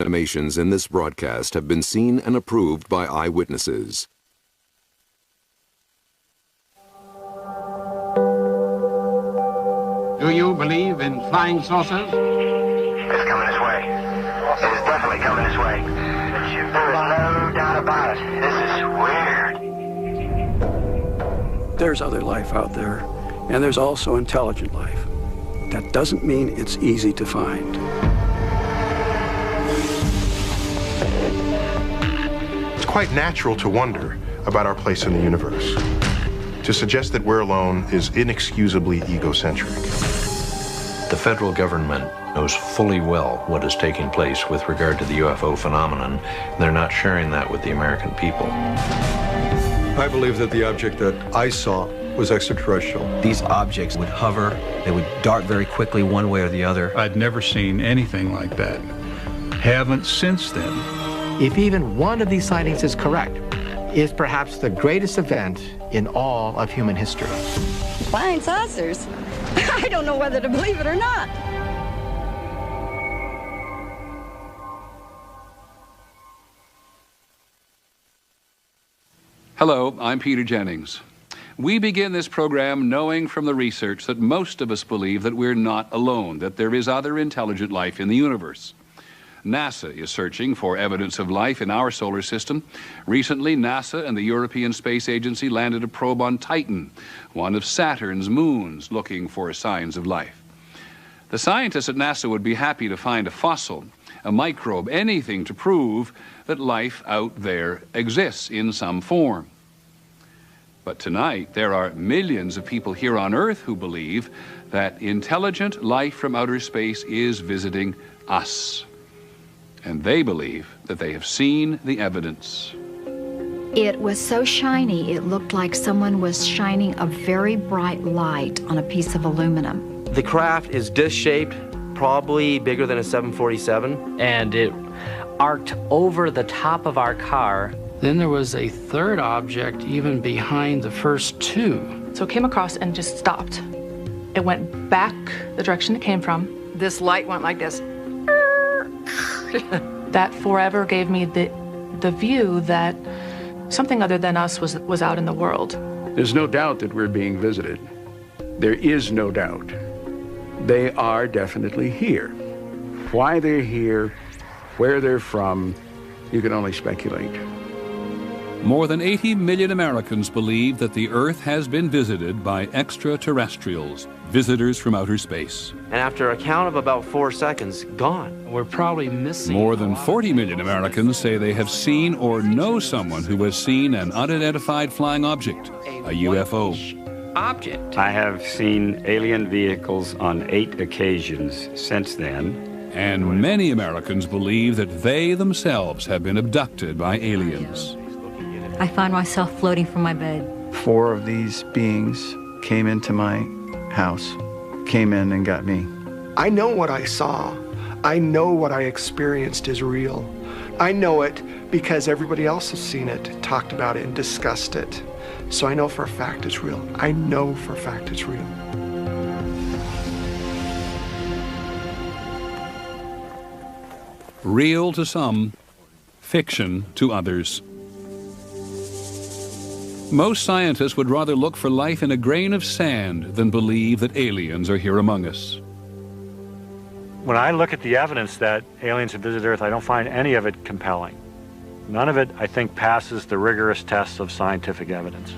Animations in this broadcast have been seen and approved by eyewitnesses. Do you believe in flying saucers? It's coming this way. It is definitely coming this way. There is no doubt about it. This is weird. There's other life out there, and there's also intelligent life. That doesn't mean it's easy to find. It's quite natural to wonder about our place in the universe. To suggest that we're alone is inexcusably egocentric. The federal government knows fully well what is taking place with regard to the UFO phenomenon. They're not sharing that with the American people. I believe that the object that I saw was extraterrestrial. These objects would hover, they would dart very quickly one way or the other. I'd never seen anything like that. Haven't since then. If even one of these sightings is correct, is perhaps the greatest event in all of human history. Flying saucers? I don't know whether to believe it or not. Hello, I'm Peter Jennings. We begin this program knowing from the research that most of us believe that we're not alone, that there is other intelligent life in the universe. NASA is searching for evidence of life in our solar system. Recently, NASA and the European Space Agency landed a probe on Titan, one of Saturn's moons, looking for signs of life. The scientists at NASA would be happy to find a fossil, a microbe, anything to prove that life out there exists in some form. But tonight, there are millions of people here on Earth who believe that intelligent life from outer space is visiting us. And they believe that they have seen the evidence. It was so shiny, it looked like someone was shining a very bright light on a piece of aluminum. The craft is disc-shaped, probably bigger than a 747. And it arced over the top of our car. Then there was a third object even behind the first two. So it came across and just stopped. It went back the direction it came from. This light went like this. That forever gave me the view that something other than us was out in the world. There's no doubt that we're being visited. There is no doubt. They are definitely here. Why they're here, where they're from, you can only speculate. More than 80 million Americans believe that the Earth has been visited by extraterrestrials, visitors from outer space. And after a count of about 4 seconds, gone. We're probably missing. More than 40 million Americans say they have seen or know someone who has seen an unidentified flying object, a UFO. Object. I have seen alien vehicles on 8 occasions since then. And many Americans believe that they themselves have been abducted by aliens. I find myself floating from my bed. 4 of these beings came into my house, came in and got me. I know what I saw. I know what I experienced is real. I know it because everybody else has seen it, talked about it, and discussed it. So I know for a fact it's real. I know for a fact it's real. Real to some, fiction to others. Most scientists would rather look for life in a grain of sand than believe that aliens are here among us. When I look at the evidence that aliens have visited Earth, I don't find any of it compelling. None of it, I think, passes the rigorous tests of scientific evidence.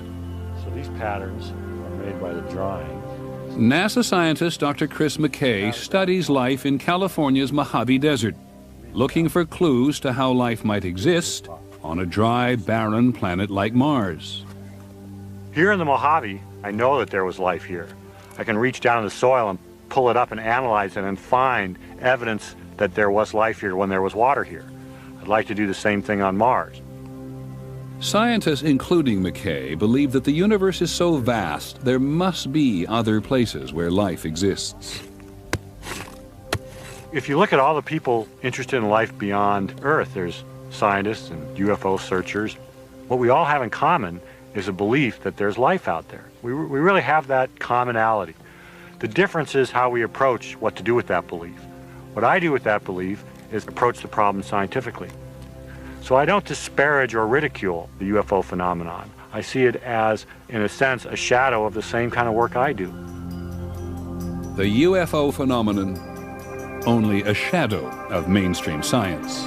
So these patterns are made by the drawing. NASA scientist Dr. Chris McKay studies life in California's Mojave Desert, looking for clues to how life might exist on a dry, barren planet like Mars. Here in the Mojave, I know that there was life here. I can reach down in the soil and pull it up and analyze it and find evidence that there was life here when there was water here. I'd like to do the same thing on Mars. Scientists, including McKay, believe that the universe is so vast there must be other places where life exists. If you look at all the people interested in life beyond Earth, there's scientists and UFO searchers. What we all have in common is a belief that there's life out there. We really have that commonality. The difference is how we approach what to do with that belief. What I do with that belief is approach the problem scientifically. So I don't disparage or ridicule the UFO phenomenon. I see it as, in a sense, a shadow of the same kind of work I do. The UFO phenomenon, only a shadow of mainstream science.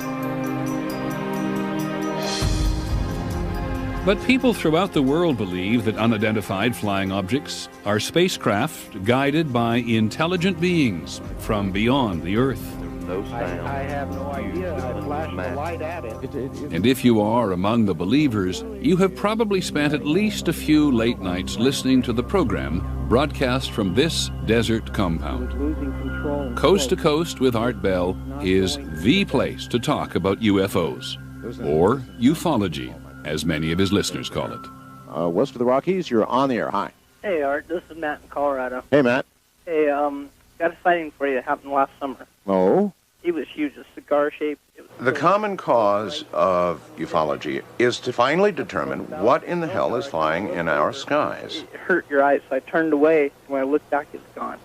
But people throughout the world believe that unidentified flying objects are spacecraft guided by intelligent beings from beyond the Earth. I have no idea. I flashed the light at it. And if you are among the believers, you have probably spent at least a few late nights listening to the program broadcast from this desert compound. Coast to Coast with Art Bell is the place to talk about UFOs, or ufology, as many of his listeners call it. West of the Rockies, you're on the air. Hi. Hey, Art. This is Matt in Colorado. Hey, Matt. Hey, got a sighting for you that happened last summer. Oh? He was huge, a cigar shape. The common cause of ufology is to finally determine what in the hell is flying in our skies. It hurt your eyes, so I turned away. When I looked back, it's gone.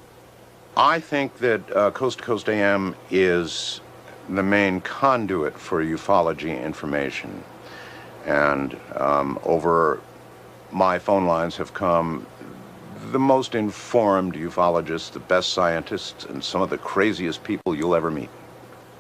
I think that Coast to Coast AM is the main conduit for ufology information. And over my phone lines have come the most informed ufologists, the best scientists, and some of the craziest people you'll ever meet.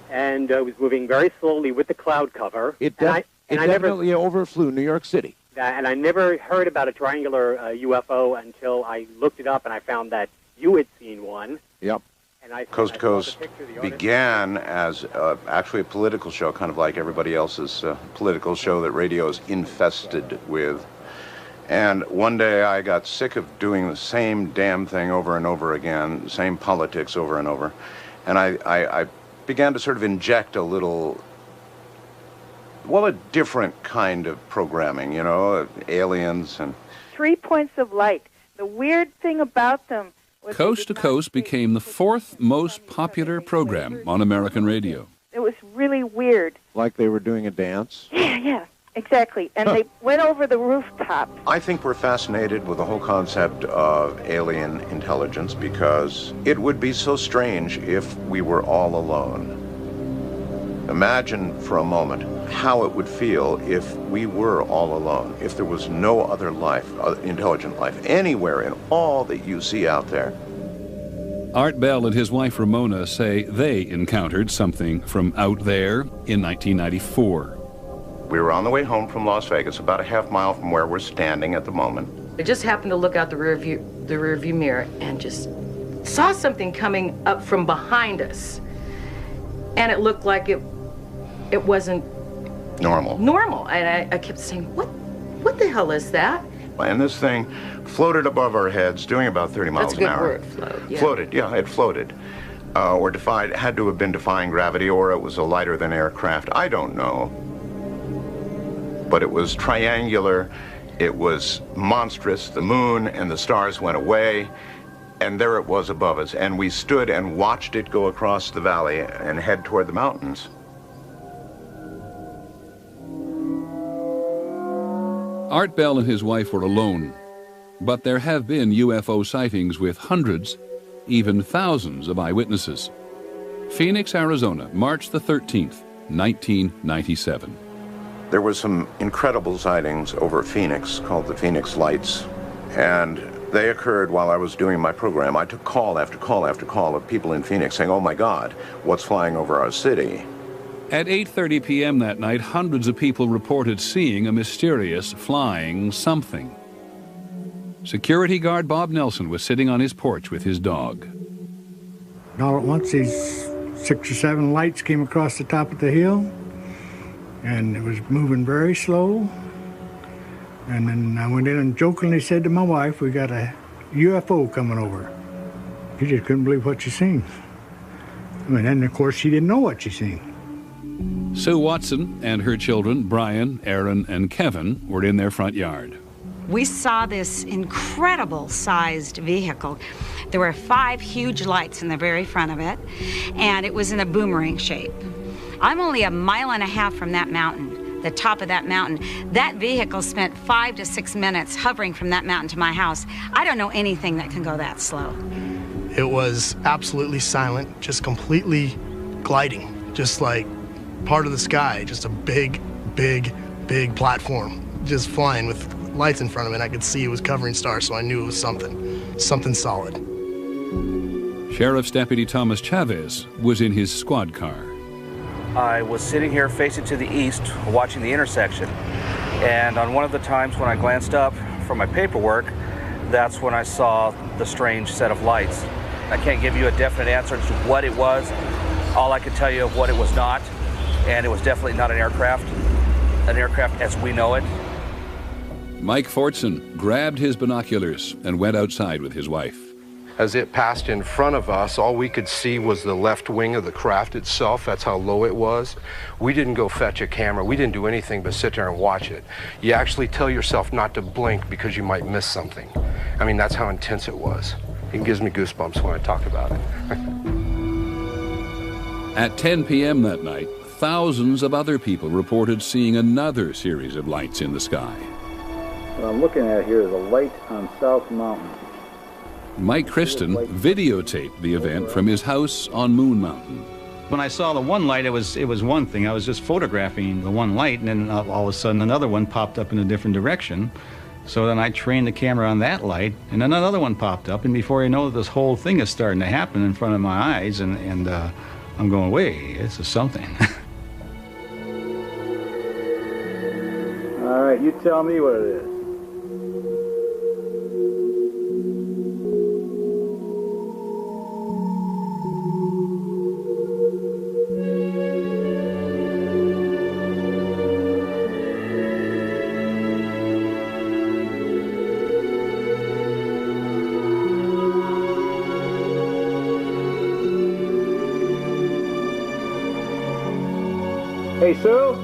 And was moving very slowly with the cloud cover. It definitely overflew New York City. And I never heard about a triangular UFO until I looked it up and I found that you had seen one. Yep. And Coast to Coast began as actually a political show, kind of like everybody else's political show that radio is infested with. And one day I got sick of doing the same damn thing over and over again, same politics over and over. And I began to sort of inject a little, well, a different kind of programming, you know, aliens and... 3 points of light. The weird thing about them was... Coast to Coast became the fourth most popular program on American radio. It was really weird. Like they were doing a dance? Yeah, exactly. And they went over the rooftop. I think we're fascinated with the whole concept of alien intelligence because it would be so strange if we were all alone. Imagine for a moment how it would feel if we were all alone, if there was no other life, intelligent life, anywhere in all that you see out there. Art Bell and his wife Ramona say they encountered something from out there in 1994. We were on the way home from Las Vegas, about a half mile from where we're standing at the moment. I just happened to look out the rear view mirror and just saw something coming up from behind us. And it looked like it wasn't normal. And I kept saying, what the hell is that? And this thing floated above our heads, doing about 30 miles an hour. That's a good word, float. Yeah. Floated, yeah, it floated. Or had to have been defying gravity, or it was a lighter than aircraft. I don't know. But it was triangular, it was monstrous. The moon and the stars went away, and there it was above us. And we stood and watched it go across the valley and head toward the mountains. Art Bell and his wife were alone, but there have been UFO sightings with hundreds, even thousands of eyewitnesses. Phoenix, Arizona, March the 13th, 1997. There were some incredible sightings over Phoenix called the Phoenix Lights, and they occurred while I was doing my program. I took call after call after call of people in Phoenix saying, "Oh my God, what's flying over our city?" At 8:30 p.m. that night, hundreds of people reported seeing a mysterious flying something. Security guard Bob Nelson was sitting on his porch with his dog. All at once, these 6 or 7 lights came across the top of the hill, and it was moving very slow. And then I went in and jokingly said to my wife, "We got a UFO coming over." She just couldn't believe what she seen. And of course, she didn't know what she seen. Sue Watson and her children, Brian, Aaron, and Kevin, were in their front yard. We saw this incredible sized vehicle. There were 5 huge lights in the very front of it, and it was in a boomerang shape. I'm only 1.5 miles from that mountain, the top of that mountain. That vehicle spent 5 to 6 minutes hovering from that mountain to my house. I don't know anything that can go that slow. It was absolutely silent, just completely gliding. just like part of the sky, just a big, big, big platform, just flying with lights in front of it. I could see it was covering stars, so I knew it was something solid. Sheriff's Deputy Thomas Chavez was in his squad car. I was sitting here facing to the east, watching the intersection, and on one of the times when I glanced up from my paperwork, that's when I saw the strange set of lights. I can't give you a definite answer as to what it was. All I can tell you of what it was not, and it was definitely not an aircraft as we know it. Mike Fortson grabbed his binoculars and went outside with his wife. As it passed in front of us, all we could see was the left wing of the craft itself. That's how low it was. We didn't go fetch a camera. We didn't do anything but sit there and watch it. You actually tell yourself not to blink because you might miss something. I mean, that's how intense it was. It gives me goosebumps when I talk about it. At 10 p.m. that night, thousands of other people reported seeing another series of lights in the sky. What I'm looking at here is a light on South Mountain. Mike Christen videotaped the event from his house on Moon Mountain. When I saw the one light, it was one thing. I was just photographing the one light, and then all of a sudden another one popped up in a different direction. So then I trained the camera on that light, and then another one popped up, and before you know it, this whole thing is starting to happen in front of my eyes, and I'm going, wait, this is something. All right, you tell me what it is. Hey, Sue?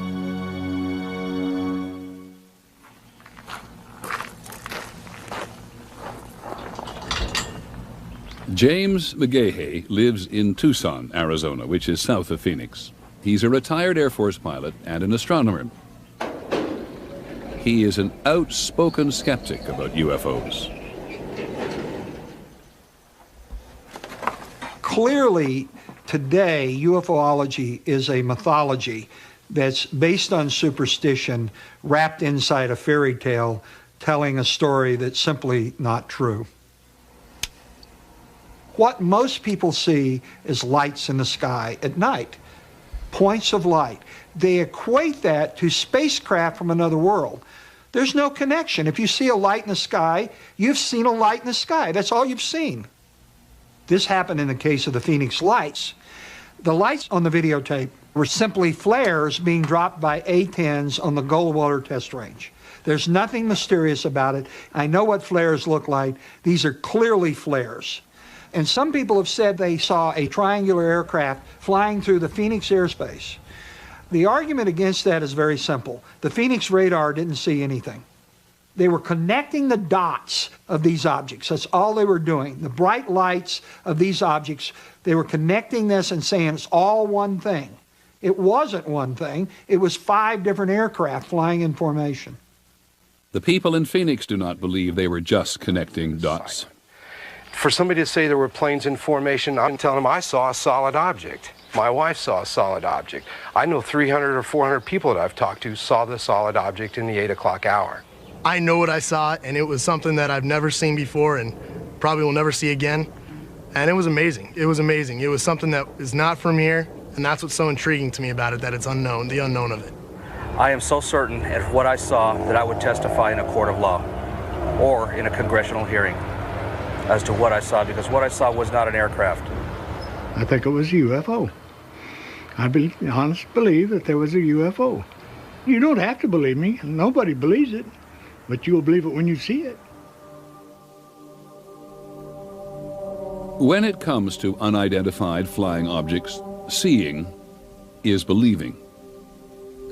James McGahey lives in Tucson, Arizona, which is south of Phoenix. He's a retired Air Force pilot and an astronomer. He is an outspoken skeptic about UFOs. Clearly, today, UFOlogy is a mythology that's based on superstition, wrapped inside a fairy tale, telling a story that's simply not true. What most people see is lights in the sky at night, points of light. They equate that to spacecraft from another world. There's no connection. If you see a light in the sky, you've seen a light in the sky. That's all you've seen. This happened in the case of the Phoenix lights. The lights on the videotape were simply flares being dropped by A-10s on the Goldwater test range. There's nothing mysterious about it. I know what flares look like. These are clearly flares. And some people have said they saw a triangular aircraft flying through the Phoenix airspace. The argument against that is very simple. The Phoenix radar didn't see anything. They were connecting the dots of these objects. That's all they were doing. The bright lights of these objects, they were connecting this and saying it's all one thing. It wasn't one thing. It was 5 different aircraft flying in formation. The people in Phoenix do not believe they were just connecting dots. For somebody to say there were planes in formation, I'm telling them I saw a solid object. My wife saw a solid object. I know 300 or 400 people that I've talked to saw the solid object in the 8 o'clock hour. I know what I saw, and it was something that I've never seen before and probably will never see again. And it was amazing. It was amazing. It was something that is not from here, and that's what's so intriguing to me about it, that it's unknown, the unknown of it. I am so certain of what I saw that I would testify in a court of law or in a congressional hearing as to what I saw, because what I saw was not an aircraft. I think it was a UFO. I honestly believe that there was a UFO. You don't have to believe me. Nobody believes it. But you'll believe it when you see it. When it comes to unidentified flying objects, seeing is believing.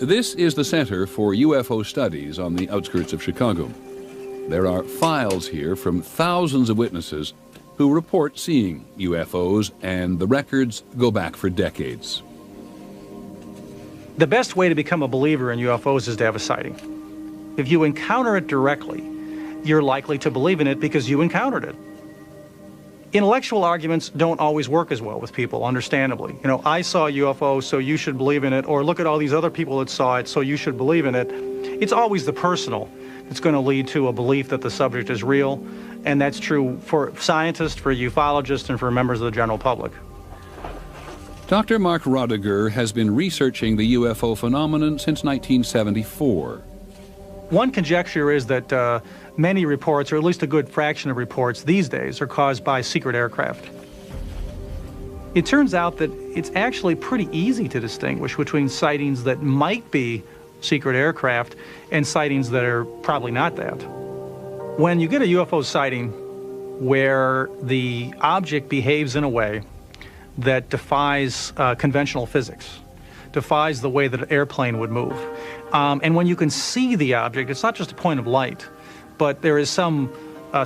This is the Center for UFO Studies on the outskirts of Chicago. There are files here from thousands of witnesses who report seeing UFOs, and the records go back for decades. The best way to become a believer in UFOs is to have a sighting. If you encounter it directly, you're likely to believe in it because you encountered it. Intellectual arguments don't always work as well with people, understandably. You know, I saw a UFO, so you should believe in it, or look at all these other people that saw it, so you should believe in it. It's always the personal that's going to lead to a belief that the subject is real, and that's true for scientists, for ufologists, and for members of the general public. Dr. Mark Rodiger has been researching the UFO phenomenon since 1974. One conjecture is that many reports, or at least a good fraction of reports these days, are caused by secret aircraft. It turns out that it's actually pretty easy to distinguish between sightings that might be secret aircraft and sightings that are probably not that. When you get a UFO sighting where the object behaves in a way that defies conventional physics, defies the way that an airplane would move, and when you can see the object, it's not just a point of light, but there is some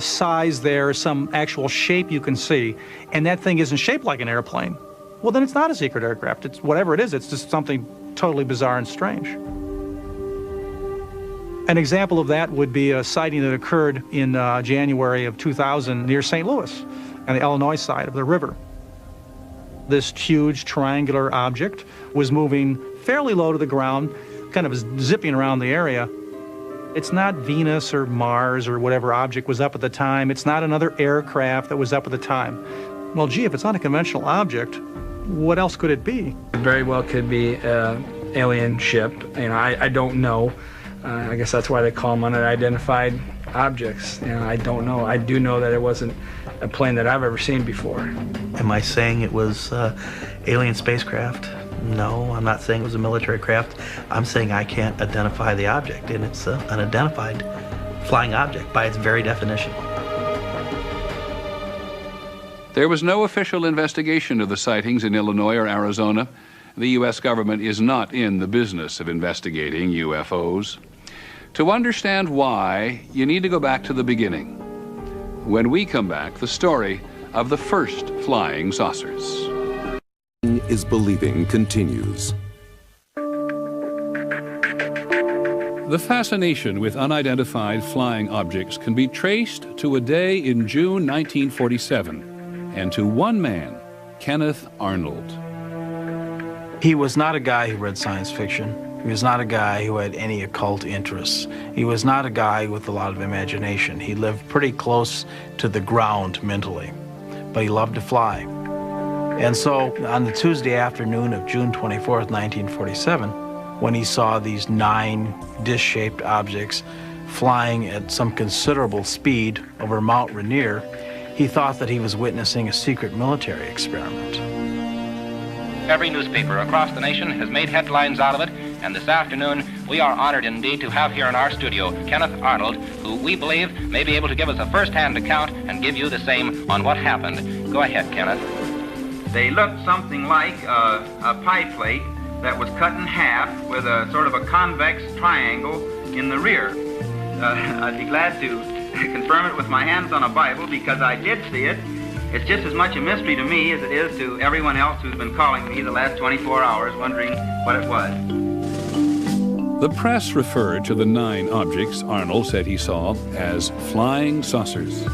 size there, some actual shape you can see, and that thing isn't shaped like an airplane, well, then it's not a secret aircraft. It's whatever it is, it's just something totally bizarre and strange. An example of that would be a sighting that occurred in January of 2000 near St. Louis on the Illinois side of the river. This huge triangular object was moving fairly low to the ground, kind of zipping around the area. It's not Venus or Mars or whatever object was up at the time. It's not another aircraft that was up at the time. Well, gee, if it's not a conventional object, what else could it be? It very well could be an alien ship. You know, I don't know. I guess that's why they call them unidentified objects. You know, I don't know. I do know that it wasn't a plane that I've ever seen before. Am I saying it was alien spacecraft? No, I'm not saying it was a military craft. I'm saying I can't identify the object, and it's an unidentified flying object by its very definition. There was no official investigation of the sightings in Illinois or Arizona. The U.S. government is not in the business of investigating UFOs. To understand why, you need to go back to the beginning. When we come back, the story of the first flying saucers. Is believing continues. The fascination with unidentified flying objects can be traced to a day in June 1947 and to one man, Kenneth Arnold. He was not a guy who read science fiction. He was not a guy who had any occult interests. He was not a guy with a lot of imagination. He lived pretty close to the ground mentally, but he loved to fly. And so on the Tuesday afternoon of June 24th, 1947, when he saw these 9 dish-shaped objects flying at some considerable speed over Mount Rainier, he thought that he was witnessing a secret military experiment. Every newspaper across the nation has made headlines out of it, and this afternoon we are honored indeed to have here in our studio Kenneth Arnold, who we believe may be able to give us a first-hand account and give you the same on what happened. Go ahead, Kenneth. They looked something like a pie plate that was cut in half with a sort of a convex triangle in the rear. I'd be glad to confirm it with my hands on a Bible because I did see it. It's just as much a mystery to me as it is to everyone else who's been calling me the last 24 hours wondering what it was. The press referred to the 9 objects Arnold said he saw as flying saucers.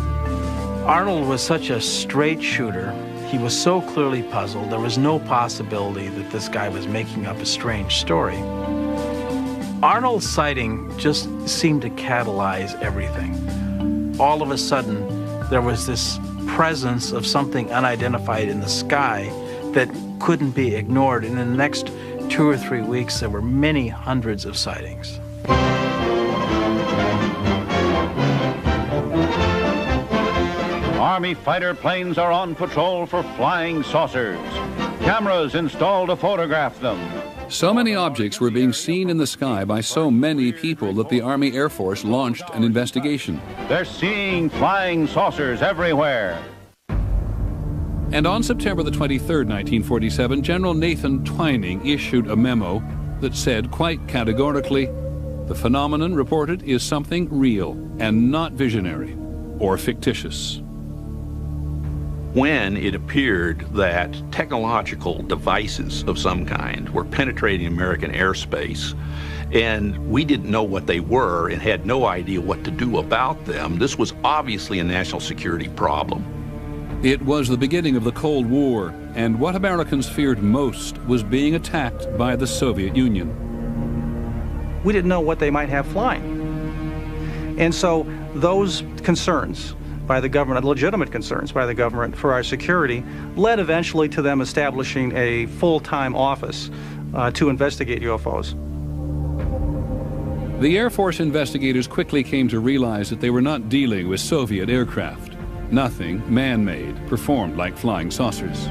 Arnold was such a straight shooter. He was so clearly puzzled. There was no possibility that this guy was making up a strange story. Arnold's sighting just seemed to catalyze everything. All of a sudden, there was this presence of something unidentified in the sky that couldn't be ignored. And in the next 2 or 3 weeks, there were many hundreds of sightings. Army fighter planes are on patrol for flying saucers. Cameras installed to photograph them. So many objects were being seen in the sky by so many people that the Army Air Force launched an investigation. They're seeing flying saucers everywhere. And on September the 23rd, 1947, General Nathan Twining issued a memo that said quite categorically, the phenomenon reported is something real and not visionary or fictitious. When it appeared that technological devices of some kind were penetrating American airspace, and we didn't know what they were and had no idea what to do about them, this was obviously a national security problem. It was the beginning of the Cold War, and what Americans feared most was being attacked by the Soviet Union. We didn't know what they might have flying. And so those concerns by the government, legitimate concerns by the government for our security, led eventually to them establishing a full-time office to investigate UFOs. The Air Force investigators quickly came to realize that they were not dealing with Soviet aircraft. Nothing man-made performed like flying saucers.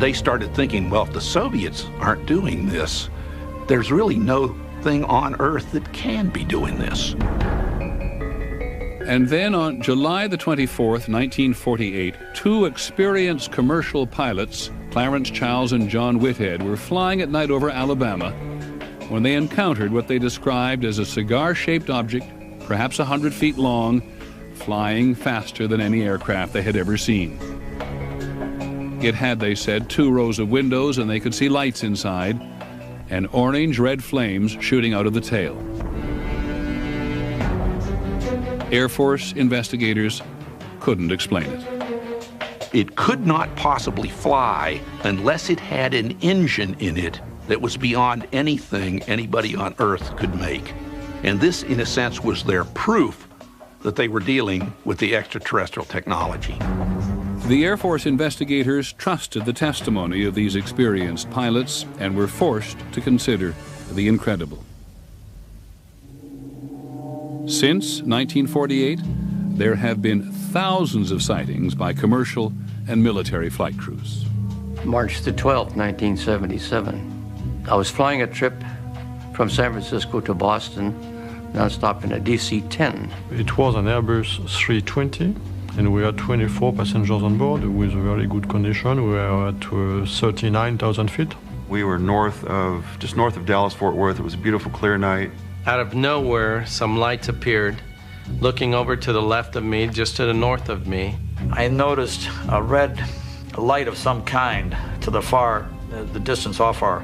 They started thinking, well, if the Soviets aren't doing this, there's really no thing on Earth that can be doing this. And then on July the 24th, 1948, two experienced commercial pilots, Clarence Childs and John Whitehead, were flying at night over Alabama when they encountered what they described as a cigar-shaped object, perhaps 100 feet long, flying faster than any aircraft they had ever seen. It had, they said, 2 rows of windows, and they could see lights inside, and orange-red flames shooting out of the tail. Air Force investigators couldn't explain it. It could not possibly fly unless it had an engine in it that was beyond anything anybody on Earth could make. And this, in a sense, was their proof that they were dealing with the extraterrestrial technology. The Air Force investigators trusted the testimony of these experienced pilots and were forced to consider the incredible. Since 1948, there have been thousands of sightings by commercial and military flight crews. March the 12th, 1977. I was flying a trip from San Francisco to Boston, non-stop in a DC-10. It was an Airbus 320, and we had 24 passengers on board with very good condition. We were at 39,000 feet. We were just north of Dallas-Fort Worth. It was a beautiful, clear night. Out of nowhere, some lights appeared. Looking over to the left of me, just to the north of me, I noticed a red light of some kind to the far, the distance off our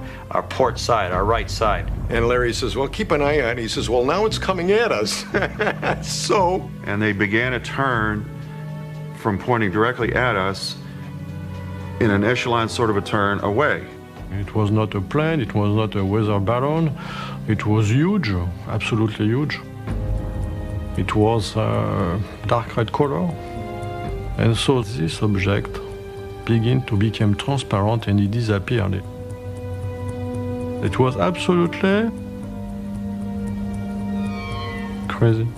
port side, our right side. And Larry says, well, keep an eye on it. He says, well, now it's coming at us. And they began a turn from pointing directly at us in an echelon sort of a turn away. It was not a plane, it was not a weather balloon. It was huge, absolutely huge. It was dark red color. And so this object began to become transparent and it disappeared. It was absolutely crazy.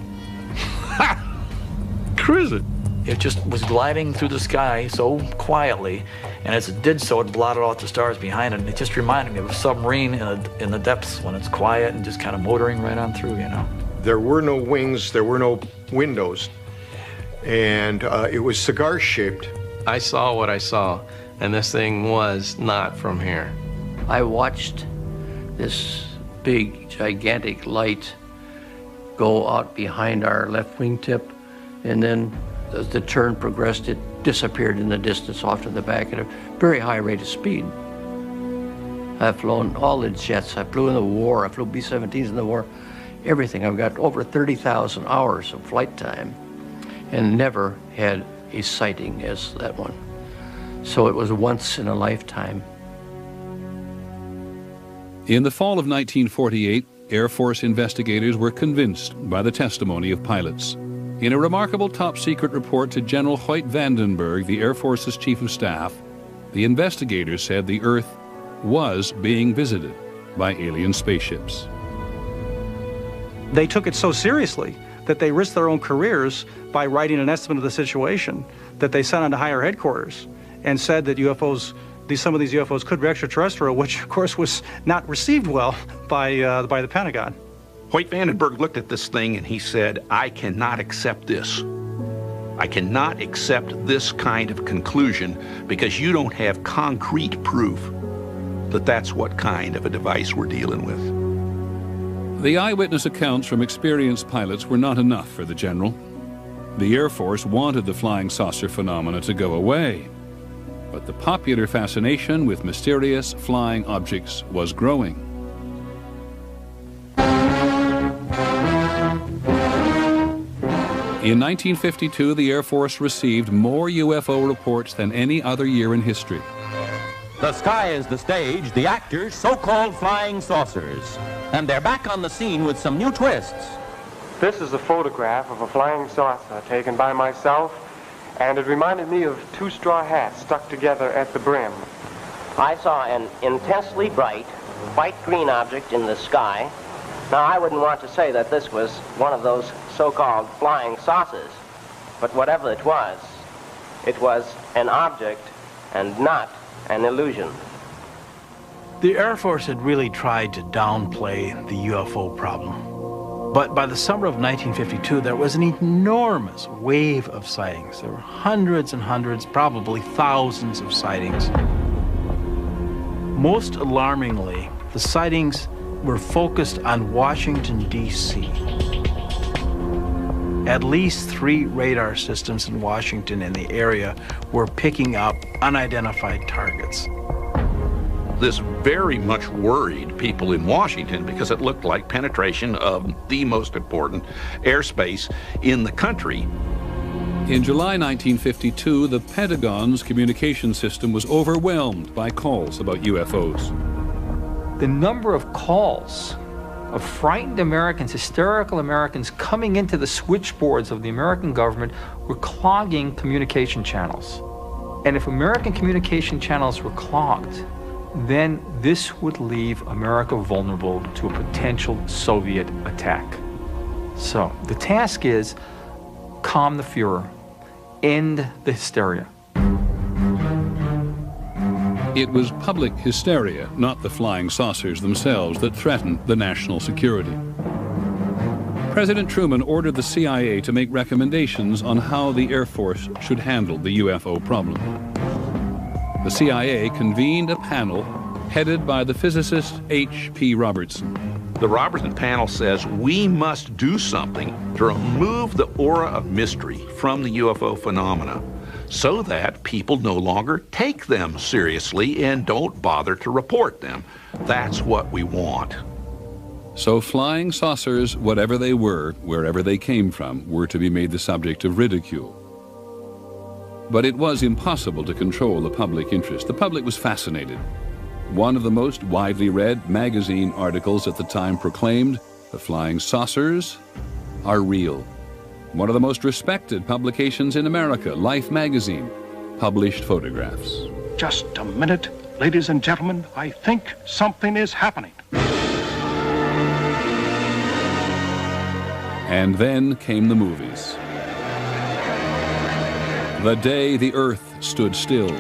Crazy. It just was gliding through the sky so quietly, and as it did so, it blotted out the stars behind it. And it just reminded me of a submarine in the depths when it's quiet and just kind of motoring right on through, you know. There were no wings, there were no windows, and it was cigar-shaped. I saw what I saw, and this thing was not from here. I watched this big, gigantic light go out behind our left wingtip, and then as the turn progressed, it disappeared in the distance off to the back at a very high rate of speed. I've flown all the jets. I flew in the war. I flew B-17s in the war. Everything. I've got over 30,000 hours of flight time and never had a sighting as that one. So it was once in a lifetime. In the fall of 1948, Air Force investigators were convinced by the testimony of pilots. In a remarkable top-secret report to General Hoyt Vandenberg, the Air Force's Chief of Staff, the investigators said the Earth was being visited by alien spaceships. They took it so seriously that they risked their own careers by writing an estimate of the situation that they sent on to higher headquarters and said that UFOs, some of these UFOs could be extraterrestrial, which of course was not received well by the Pentagon. Hoyt Vandenberg looked at this thing and he said, I cannot accept this. I cannot accept this kind of conclusion because you don't have concrete proof that that's what kind of a device we're dealing with. The eyewitness accounts from experienced pilots were not enough for the general. The Air Force wanted the flying saucer phenomena to go away, but the popular fascination with mysterious flying objects was growing. In 1952, the Air Force received more UFO reports than any other year in history. The sky is the stage, the actors, so-called flying saucers. And they're back on the scene with some new twists. This is a photograph of a flying saucer taken by myself, and it reminded me of two straw hats stuck together at the brim. I saw an intensely bright, white-green object in the sky. Now, I wouldn't want to say that this was one of those so-called flying saucers, but whatever it was an object and not an illusion. The Air Force had really tried to downplay the UFO problem. But by the summer of 1952, there was an enormous wave of sightings. There were hundreds and hundreds, probably thousands of sightings. Most alarmingly, the sightings were focused on Washington, D.C. At least 3 radar systems in Washington and the area were picking up unidentified targets. This very much worried people in Washington because it looked like penetration of the most important airspace in the country. In July 1952, the Pentagon's communication system was overwhelmed by calls about UFOs. The number of calls of frightened Americans, hysterical Americans coming into the switchboards of the American government were clogging communication channels. And if American communication channels were clogged, then this would leave America vulnerable to a potential Soviet attack. So the task is calm the Fuhrer, end the hysteria. It was public hysteria, not the flying saucers themselves, that threatened the national security. President Truman ordered the CIA to make recommendations on how the Air Force should handle the UFO problem. The CIA convened a panel headed by the physicist H.P. Robertson. The Robertson panel says we must do something to remove the aura of mystery from the UFO phenomena so that people no longer take them seriously and don't bother to report them. That's what we want. So flying saucers, whatever they were, wherever they came from, were to be made the subject of ridicule. But it was impossible to control the public interest. The public was fascinated. One of the most widely read magazine articles at the time proclaimed, "The flying saucers are real." One of the most respected publications in America, Life magazine, published photographs. Just a minute, ladies and gentlemen, I think something is happening. And then came the movies. The day the Earth stood still.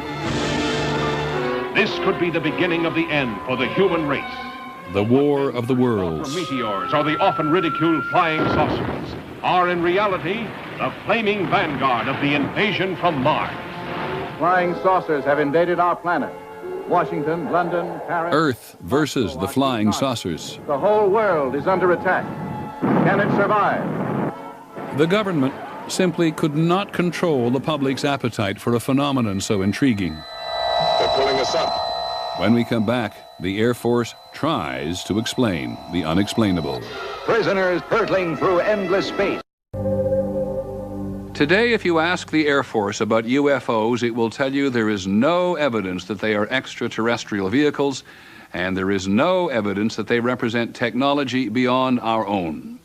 This could be the beginning of the end for the human race. The War of the Worlds. The meteors or the often ridiculed flying saucers are in reality the flaming vanguard of the invasion from Mars. Flying saucers have invaded our planet. Washington, London, Paris. Earth versus the flying saucers. The whole world is under attack. Can it survive? The government simply could not control the public's appetite for a phenomenon so intriguing. They're pulling us up. When we come back, the Air Force tries to explain the unexplainable. Prisoners hurtling through endless space. Today, if you ask the Air Force about UFOs, it will tell you there is no evidence that they are extraterrestrial vehicles, and there is no evidence that they represent technology beyond our own.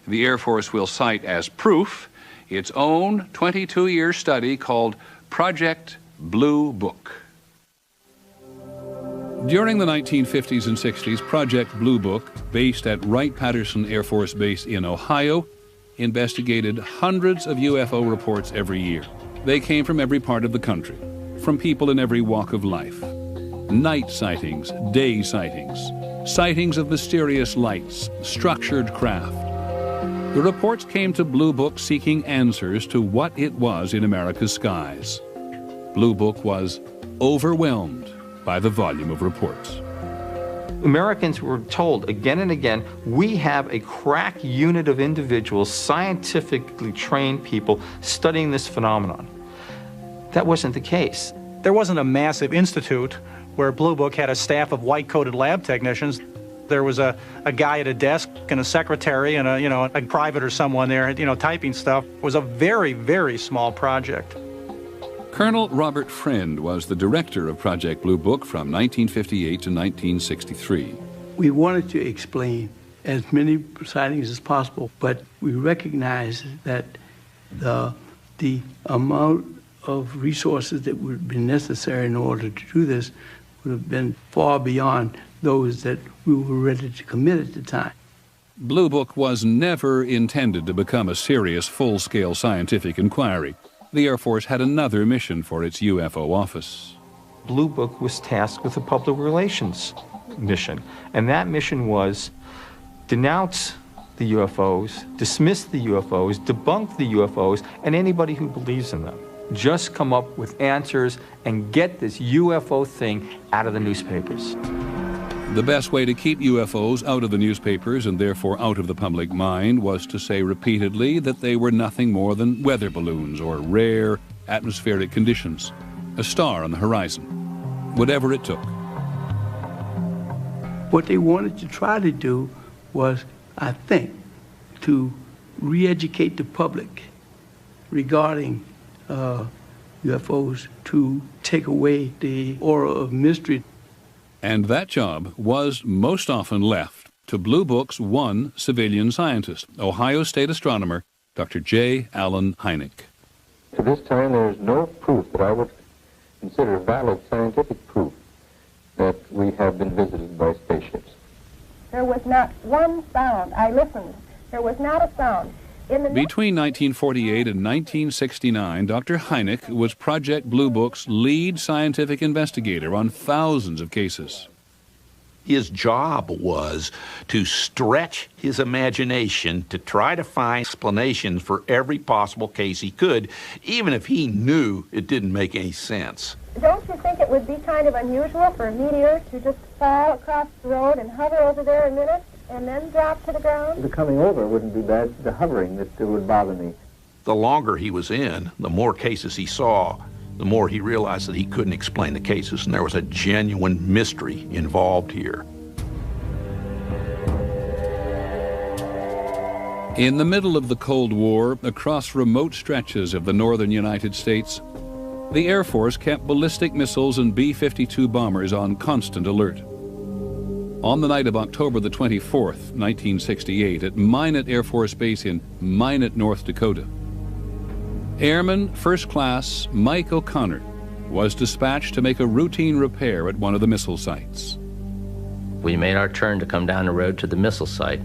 The Air Force will cite as proof its own 22-year study called Project Blue Book. During the 1950s and 60s, Project Blue Book, based at Wright-Patterson Air Force Base in Ohio, investigated hundreds of UFO reports every year. They came from every part of the country, from people in every walk of life. Night sightings, day sightings, sightings of mysterious lights, structured craft. The reports came to Blue Book seeking answers to what it was in America's skies. Blue Book was overwhelmed by the volume of reports. Americans were told again and again, we have a crack unit of individuals, scientifically trained people studying this phenomenon. That wasn't the case. There wasn't a massive institute where Blue Book had a staff of white-coated lab technicians. There was a guy at a desk and a secretary and a private or someone there, typing stuff. It was a very, very small project. Colonel Robert Friend was the director of Project Blue Book from 1958 to 1963. We wanted to explain as many sightings as possible, but we recognized that the amount of resources that would have been necessary in order to do this would have been far beyond those that we were ready to commit at the time. Blue Book was never intended to become a serious, full-scale scientific inquiry. The Air Force had another mission for its UFO office. Blue Book was tasked with a public relations mission, and that mission was denounce the UFOs, dismiss the UFOs, debunk the UFOs, and anybody who believes in them. Just come up with answers and get this UFO thing out of the newspapers. The best way to keep UFOs out of the newspapers and therefore out of the public mind was to say repeatedly that they were nothing more than weather balloons or rare atmospheric conditions, a star on the horizon, whatever it took. What they wanted to try to do was, I think, to re-educate the public regarding UFOs, to take away the aura of mystery. And that job was most often left to Blue Book's one civilian scientist, Ohio State astronomer Dr. J. Allen Hynek. To this time, there is no proof that I would consider valid scientific proof that we have been visited by spaceships. There was not one sound. I listened. There was not a sound. Between 1948 and 1969, Dr. Hynek was Project Blue Book's lead scientific investigator on thousands of cases. His job was to stretch his imagination to try to find explanations for every possible case he could, even if he knew it didn't make any sense. Don't you think it would be kind of unusual for a meteor to just fall across the road and hover over there a minute and then drop to the ground? The coming over wouldn't be bad. The hovering that would bother me. The longer he was in, the more cases he saw, the more he realized that he couldn't explain the cases, and there was a genuine mystery involved here. In the middle of the Cold War, across remote stretches of the northern United States, the Air Force kept ballistic missiles and B-52 bombers on constant alert. On the night of October the 24th, 1968, at Minot Air Force Base in Minot, North Dakota, Airman First Class Mike O'Connor was dispatched to make a routine repair at one of the missile sites. We made our turn to come down the road to the missile site,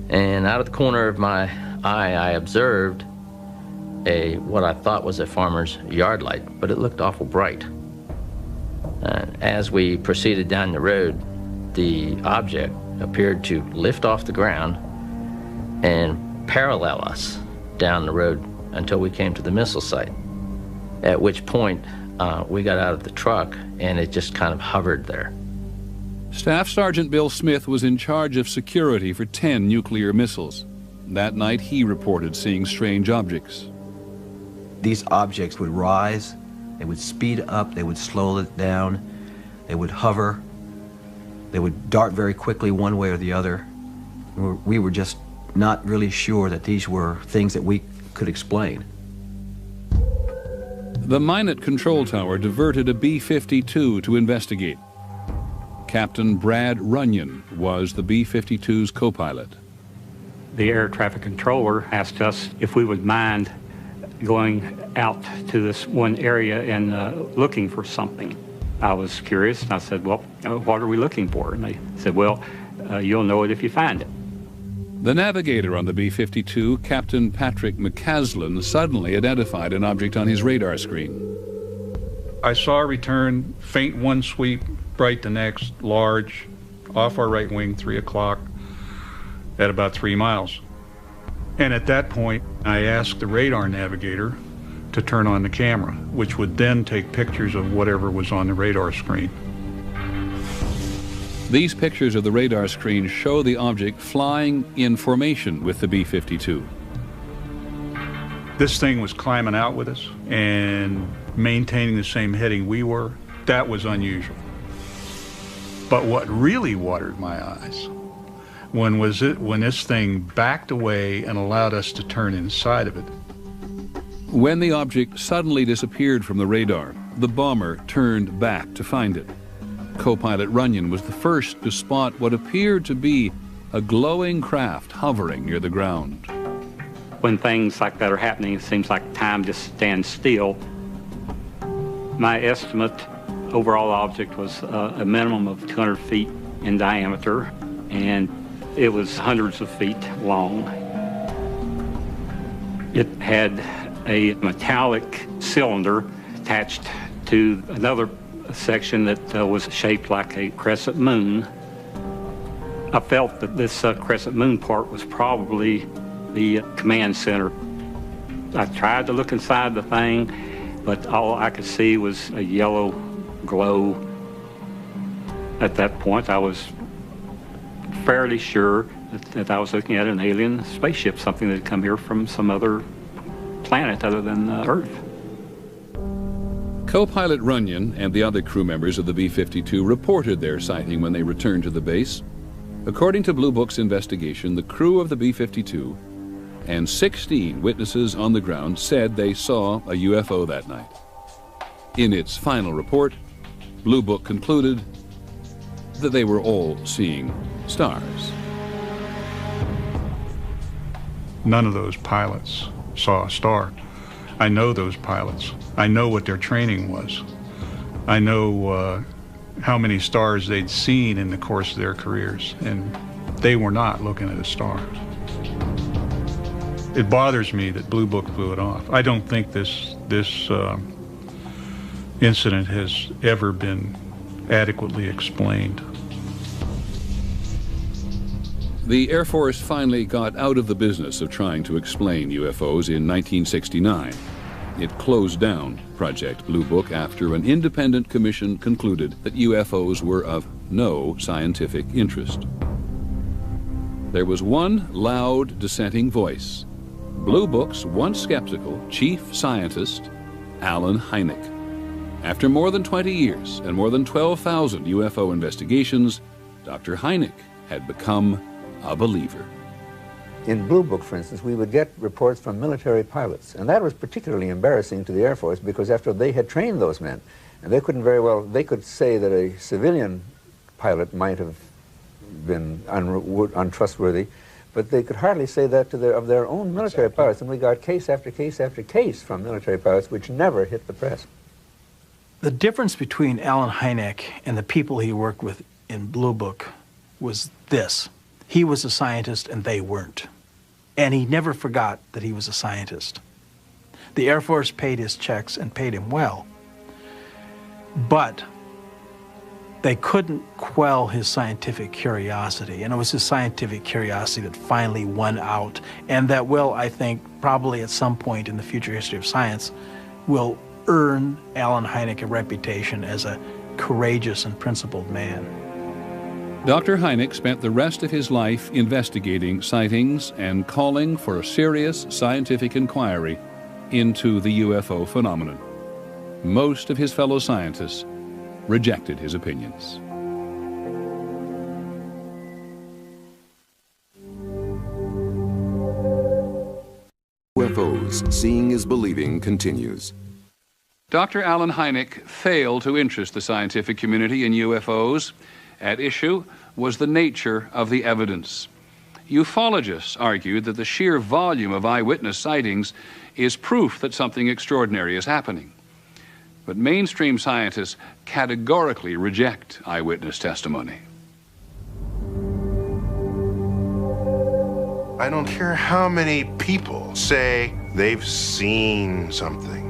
and out of the corner of my eye, I observed what I thought was a farmer's yard light, but it looked awful bright. And as we proceeded down the road, the object appeared to lift off the ground and parallel us down the road until we came to the missile site, at which point we got out of the truck and it just kind of hovered there. Staff Sergeant Bill Smith was in charge of security for 10 nuclear missiles. That night, he reported seeing strange objects. These objects would rise, they would speed up, they would slow it down, they would hover, they would dart very quickly one way or the other. We were just not really sure that these were things that we could explain. The Minot control tower diverted a B-52 to investigate. Captain Brad Runyon was the B-52's co-pilot. The air traffic controller asked us if we would mind going out to this one area and looking for something. I was curious, and I said, well, what are we looking for? And they said, well, you'll know it if you find it. The navigator on the B-52, Captain Patrick McCaslin, suddenly identified an object on his radar screen. I saw a return, faint one sweep, bright the next, large, off our right wing, 3 o'clock, at about 3 miles. And at that point, I asked the radar navigator to turn on the camera, which would then take pictures of whatever was on the radar screen. These pictures of the radar screen show the object flying in formation with the B-52. This thing was climbing out with us and maintaining the same heading we were. That was unusual. But what really watered my eyes when this thing backed away and allowed us to turn inside of it. When the object suddenly disappeared from the radar, the bomber turned back to find it. Co-pilot Runyon was the first to spot what appeared to be a glowing craft hovering near the ground. When things like that are happening, it seems like time just stands still. My estimate, overall object was a minimum of 200 feet in diameter, and it was hundreds of feet long. It had a metallic cylinder attached to another section that was shaped like a crescent moon. I felt that this crescent moon part was probably the command center. I tried to look inside the thing, but all I could see was a yellow glow. At that point, I was fairly sure that I was looking at an alien spaceship, something that had come here from some other planet other than Earth. Co-pilot Runyon and the other crew members of the B-52 reported their sighting when they returned to the base. According to Blue Book's investigation, the crew of the B-52 and 16 witnesses on the ground said they saw a UFO that night. In its final report, Blue Book concluded that they were all seeing stars. None of those pilots saw a star. I know those pilots. I know what their training was. I know how many stars they'd seen in the course of their careers, and they were not looking at a star. It bothers me that Blue Book blew it off. I don't think this incident has ever been adequately explained. The Air Force finally got out of the business of trying to explain UFOs in 1969. It closed down Project Blue Book after an independent commission concluded that UFOs were of no scientific interest. There was one loud dissenting voice: Blue Book's once skeptical chief scientist, Alan Hynek. After more than 20 years and more than 12,000 UFO investigations, Dr. Hynek had become a believer. In Blue Book, for instance, we would get reports from military pilots, and that was particularly embarrassing to the Air Force because after they had trained those men, and they couldn't very well, they could say that a civilian pilot might have been untrustworthy, but they could hardly say that to of their own military pilots, and we got case after case after case from military pilots which never hit the press. The difference between Alan Hynek and the people he worked with in Blue Book was this. He was a scientist and they weren't. And he never forgot that he was a scientist. The Air Force paid his checks and paid him well. But they couldn't quell his scientific curiosity. And it was his scientific curiosity that finally won out. And that will, I think, probably at some point in the future history of science, will earn Alan Hynek a reputation as a courageous and principled man. Dr. Hynek spent the rest of his life investigating sightings and calling for a serious scientific inquiry into the UFO phenomenon. Most of his fellow scientists rejected his opinions. UFOs, seeing is believing, continues. Dr. Alan Hynek failed to interest the scientific community in UFOs. At issue was the nature of the evidence. Ufologists argued that the sheer volume of eyewitness sightings is proof that something extraordinary is happening. But mainstream scientists categorically reject eyewitness testimony. I don't care how many people say they've seen something.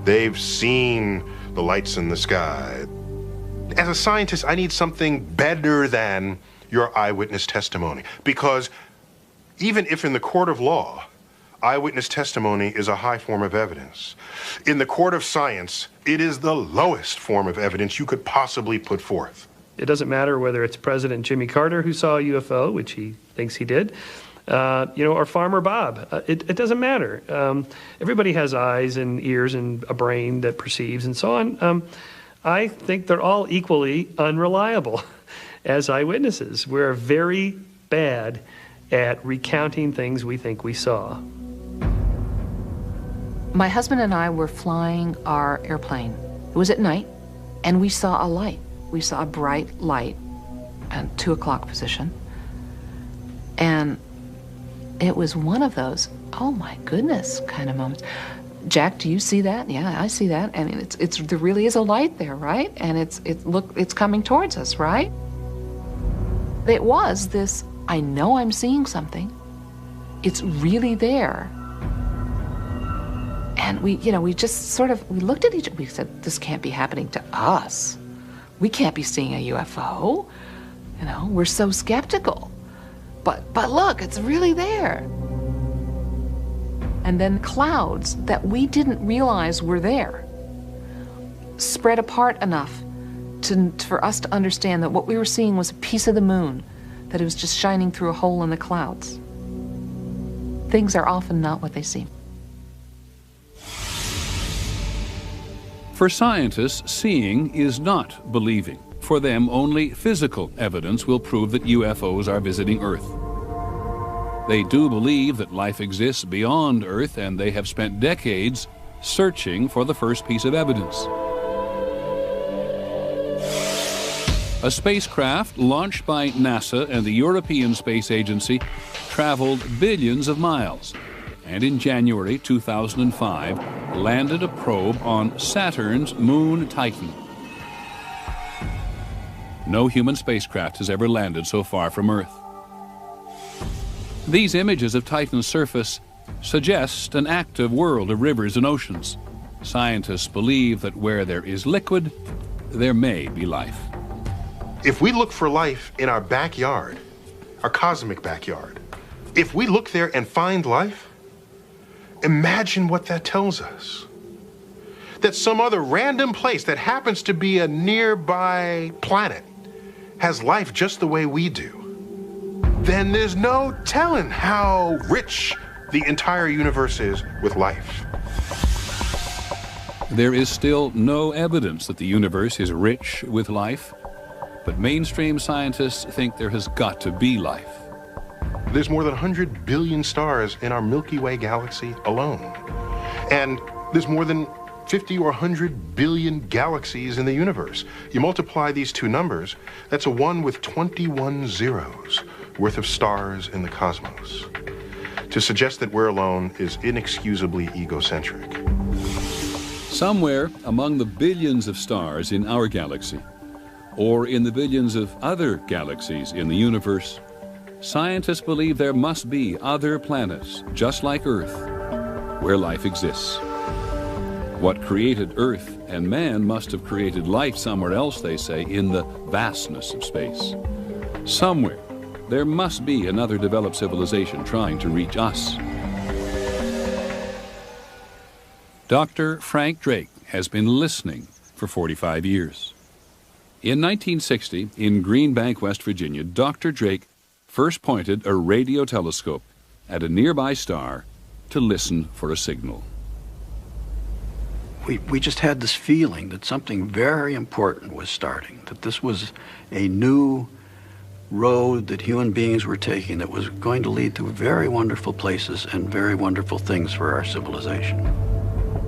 They've seen the lights in the sky. As a scientist, I need something better than your eyewitness testimony, because even if in the court of law, eyewitness testimony is a high form of evidence, in the court of science, it is the lowest form of evidence you could possibly put forth. It doesn't matter whether it's President Jimmy Carter who saw a UFO, which he thinks he did, or Farmer Bob. It doesn't matter. Everybody has eyes and ears and a brain that perceives and so on. I think they're all equally unreliable. as eyewitnesses. We're very bad at recounting things we think we saw. My husband and I were flying our airplane. It was at night, and we saw a light. We saw a bright light at 2 o'clock position. And it was one of those, oh my goodness, kind of moments. Jack, do you see that? Yeah, I see that. And there really is a light there, right? And it's coming towards us, right? It was this, I know I'm seeing something. It's really there. And we just sort of, we looked at each other, we said, this can't be happening to us. We can't be seeing a UFO. We're so skeptical. But look, it's really there. And then clouds that we didn't realize were there spread apart enough for us to understand that what we were seeing was a piece of the moon, that it was just shining through a hole in the clouds. Things are often not what they seem. For scientists, seeing is not believing. For them, only physical evidence will prove that UFOs are visiting Earth. They do believe that life exists beyond Earth, and they have spent decades searching for the first piece of evidence. A spacecraft launched by NASA and the European Space Agency traveled billions of miles, and in January 2005 landed a probe on Saturn's moon Titan. No human spacecraft has ever landed so far from Earth. These images of Titan's surface suggest an active world of rivers and oceans. Scientists believe that where there is liquid, there may be life. If we look for life in our backyard, our cosmic backyard, if we look there and find life, imagine what that tells us. That some other random place that happens to be a nearby planet has life just the way we do. Then there's no telling how rich the entire universe is with life. There is still no evidence that the universe is rich with life, but mainstream scientists think there has got to be life. There's more than 100 billion stars in our Milky Way galaxy alone. And there's more than 50 or 100 billion galaxies in the universe. You multiply these two numbers, that's a 1 with 21 zeros worth of stars in the cosmos. To suggest that we're alone is inexcusably egocentric. Somewhere among the billions of stars in our galaxy, or in the billions of other galaxies in the universe, scientists believe there must be other planets, just like Earth, where life exists. What created Earth and man must have created life somewhere else, they say, in the vastness of space. Somewhere, there must be another developed civilization trying to reach us. Dr. Frank Drake has been listening for 45 years. In 1960, in Green Bank, West Virginia, Dr. Drake first pointed a radio telescope at a nearby star to listen for a signal. We just had this feeling that something very important was starting, that this was a new road that human beings were taking that was going to lead to very wonderful places and very wonderful things for our civilization.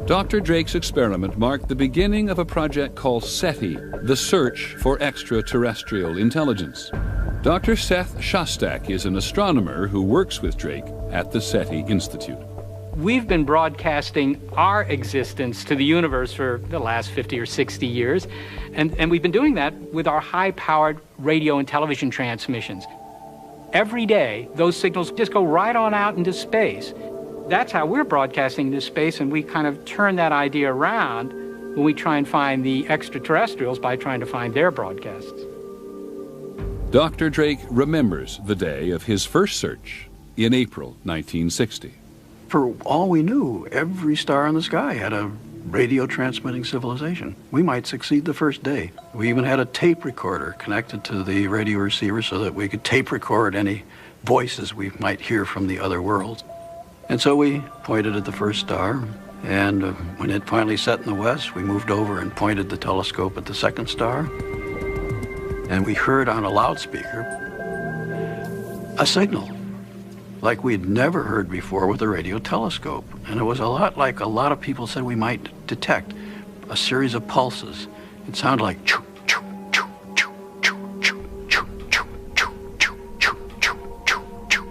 Dr. Drake's experiment marked the beginning of a project called SETI, the Search for Extraterrestrial Intelligence. Dr. Seth Shostak is an astronomer who works with Drake at the SETI Institute. We've been broadcasting our existence to the universe for the last 50 or 60 years, and we've been doing that with our high-powered radio and television transmissions. Every day, those signals just go right on out into space. That's how we're broadcasting into space, and we kind of turn that idea around when we try and find the extraterrestrials by trying to find their broadcasts. Dr. Drake remembers the day of his first search in April 1960. For all we knew, every star in the sky had a radio transmitting civilization. We might succeed the first day. We even had a tape recorder connected to the radio receiver so that we could tape record any voices we might hear from the other worlds. And so we pointed at the first star, and when it finally set in the west, we moved over and pointed the telescope at the second star. And we heard on a loudspeaker a signal like we'd never heard before with a radio telescope. And it was a lot like a lot of people said we might detect, a series of pulses. It sounded like choo, choo, choo, choo, choo, choo, choo, choo, choo, choo, choo, choo, choo.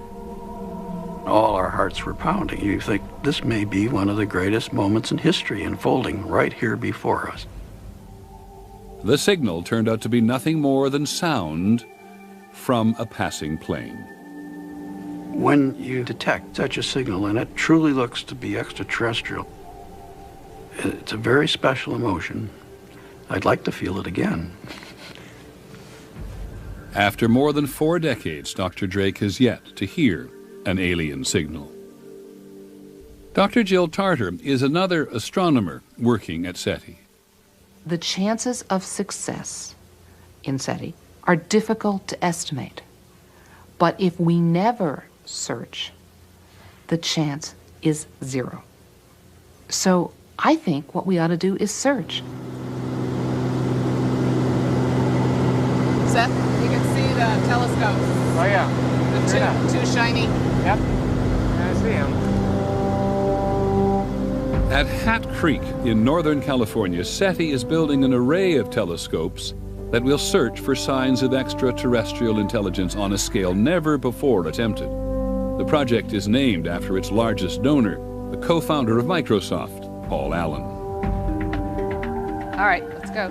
All our hearts were pounding. You think this may be one of the greatest moments in history unfolding right here before us. The signal turned out to be nothing more than sound from a passing plane. When you detect such a signal, and it truly looks to be extraterrestrial, it's a very special emotion. I'd like to feel it again. After more than 4 decades, Dr. Drake has yet to hear an alien signal. Dr. Jill Tarter is another astronomer working at SETI. The chances of success in SETI are difficult to estimate. But if we never search, the chance is 0. So I think what we ought to do is search. Seth, you can see the telescope. Oh yeah. The two shiny. Yep. I see them. At Hat Creek in Northern California, SETI is building an array of telescopes that will search for signs of extraterrestrial intelligence on a scale never before attempted. The project is named after its largest donor, the co-founder of Microsoft, Paul Allen. All right, let's go.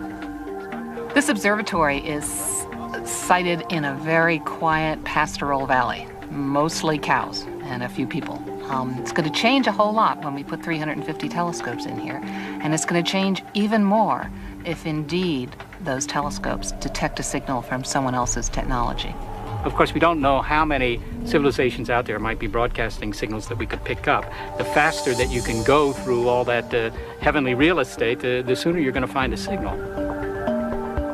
This observatory is sited in a very quiet pastoral valley, mostly cows and a few people. It's going to change a whole lot when we put 350 telescopes in here, and it's going to change even more if indeed those telescopes detect a signal from someone else's technology. Of course, we don't know how many civilizations out there might be broadcasting signals that we could pick up. The faster that you can go through all that heavenly real estate, the sooner you're going to find a signal.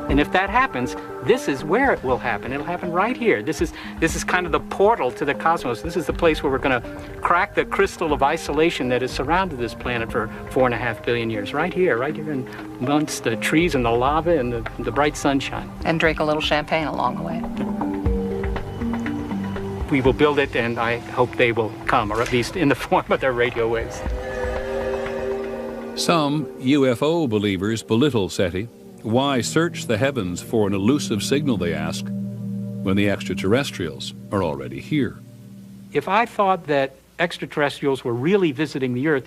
And if that happens, this is where it will happen. It'll happen right here. This is kind of the portal to the cosmos. This is the place where we're going to crack the crystal of isolation that has surrounded this planet for 4.5 billion years. Right here amongst the trees and the lava and the bright sunshine. And drink a little champagne along the way. We will build it, and I hope they will come, or at least in the form of their radio waves. Some UFO believers belittle SETI. Why search the heavens for an elusive signal, they ask, when the extraterrestrials are already here? If I thought that extraterrestrials were really visiting the Earth,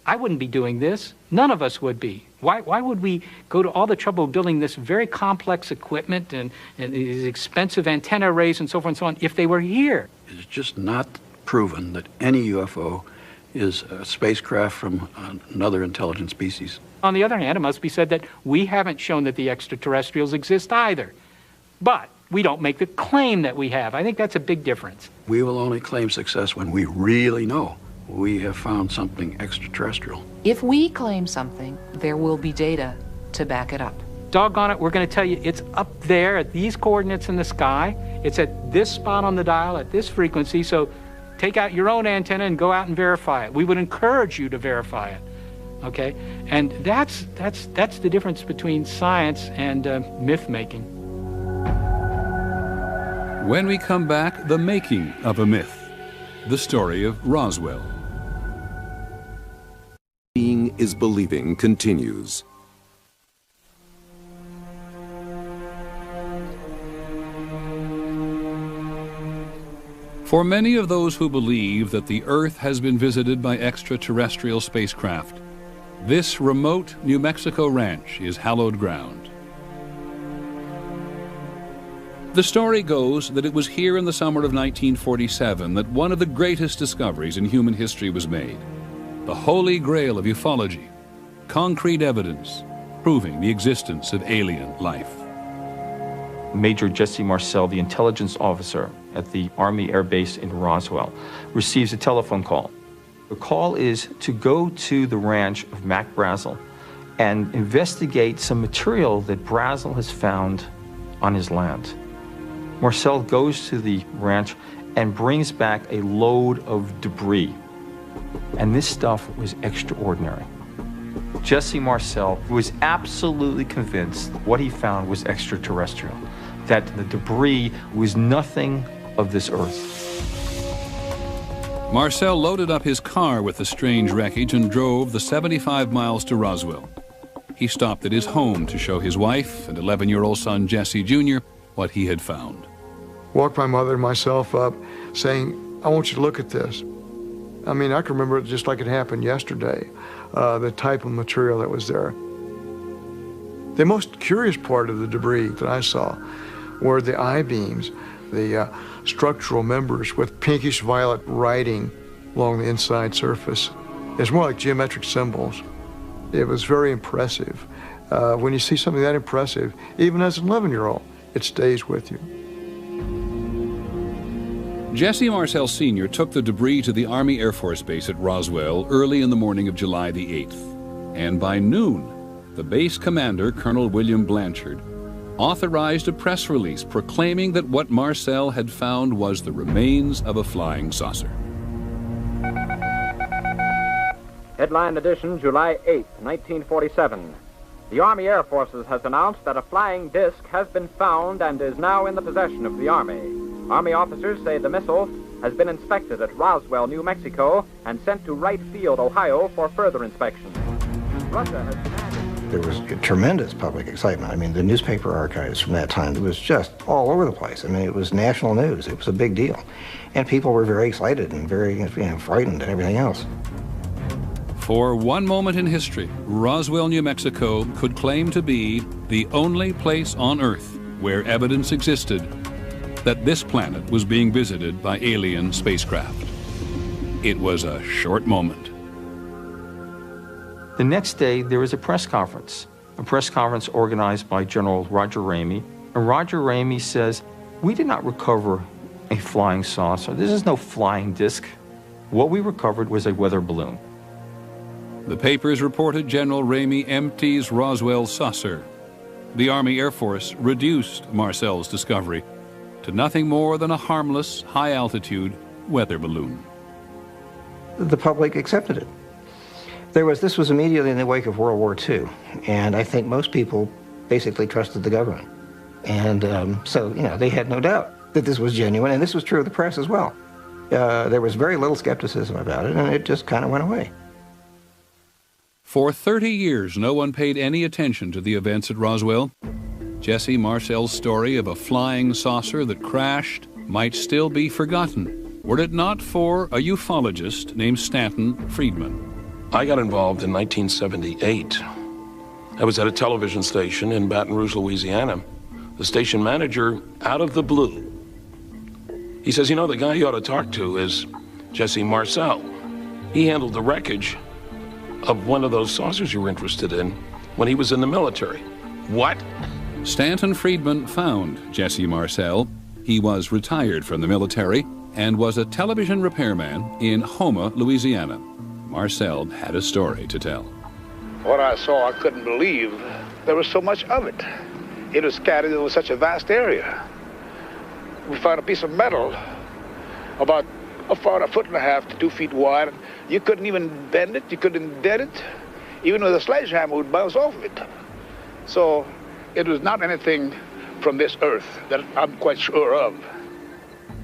I wouldn't be doing this. None of us would be. Why would we go to all the trouble of building this very complex equipment and these expensive antenna arrays and so forth and so on if they were here? It's just not proven that any UFO is a spacecraft from another intelligent species. On the other hand, it must be said that we haven't shown that the extraterrestrials exist either. But we don't make the claim that we have. I think that's a big difference. We will only claim success when we really know we have found something extraterrestrial. If we claim something, there will be data to back it up. Doggone it, we're going to tell you it's up there at these coordinates in the sky. It's at this spot on the dial at this frequency, so take out your own antenna and go out and verify it. We would encourage you to verify it, okay? And that's the difference between science and myth-making. When we come back, the making of a myth, the story of Roswell. Seeing is Believing continues. For many of those who believe that the Earth has been visited by extraterrestrial spacecraft, this remote New Mexico ranch is hallowed ground. The story goes that it was here in the summer of 1947 that one of the greatest discoveries in human history was made. The holy grail of ufology, concrete evidence proving the existence of alien life. Major Jesse Marcel, the intelligence officer at the Army Air Base in Roswell, receives a telephone call. The call is to go to the ranch of Mac Brazel and investigate some material that Brazel has found on his land. Marcel goes to the ranch and brings back a load of debris. And this stuff was extraordinary. Jesse Marcel was absolutely convinced what he found was extraterrestrial. that the debris was nothing of this earth. Marcel loaded up his car with the strange wreckage and drove the 75 miles to Roswell. He stopped at his home to show his wife and 11-year-old son Jesse Jr. what he had found. Woke my mother and myself up saying, I want you to look at this. I mean, I can remember it just like it happened yesterday, the type of material that was there. The most curious part of the debris that I saw were the I-beams, the structural members with pinkish violet writing along the inside surface. It's more like geometric symbols. It was very impressive. When you see something that impressive, even as an 11-year-old, it stays with you. Jesse Marcel Sr. took the debris to the Army Air Force Base at Roswell early in the morning of July the 8th. And by noon, the base commander, Colonel William Blanchard, authorized a press release proclaiming that what Marcel had found was the remains of a flying saucer. Headline edition, July 8, 1947. The Army Air Forces has announced that a flying disc has been found and is now in the possession of the Army. Army officers say the missile has been inspected at Roswell, New Mexico, and sent to Wright Field, Ohio, for further inspection. Russia has demanded... There was tremendous public excitement. I mean, the newspaper archives from that time, it was just all over the place. I mean, it was national news. It was a big deal. And people were very excited and very frightened and everything else. For one moment in history, Roswell, New Mexico could claim to be the only place on Earth where evidence existed that this planet was being visited by alien spacecraft. It was a short moment. The next day, there was a press conference organized by General Roger Ramey. And Roger Ramey says, we did not recover a flying saucer. This is no flying disc. What we recovered was a weather balloon. The papers reported General Ramey empties Roswell saucer. The Army Air Force reduced Marcel's discovery to nothing more than a harmless, high-altitude weather balloon. The public accepted it. This was immediately in the wake of World War II, and I think most people basically trusted the government. And so, they had no doubt that this was genuine, and this was true of the press as well. There was very little skepticism about it, and it just kind of went away. For 30 years, no one paid any attention to the events at Roswell. Jesse Marcel's story of a flying saucer that crashed might still be forgotten, were it not for a ufologist named Stanton Friedman. I got involved in 1978. I was at a television station in Baton Rouge, Louisiana. The station manager, out of the blue, he says, the guy you ought to talk to is Jesse Marcel. He handled the wreckage of one of those saucers you were interested in when he was in the military. What? Stanton Friedman found Jesse Marcel. He was retired from the military and was a television repairman in Houma, Louisiana. Marcel had a story to tell. What I saw, I couldn't believe there was so much of it. It was scattered over such a vast area. We found a piece of metal about a foot and a half to 2 feet wide. You couldn't even bend it, you couldn't dent it. Even with a sledgehammer would bounce off of it. So it was not anything from this earth that I'm quite sure of.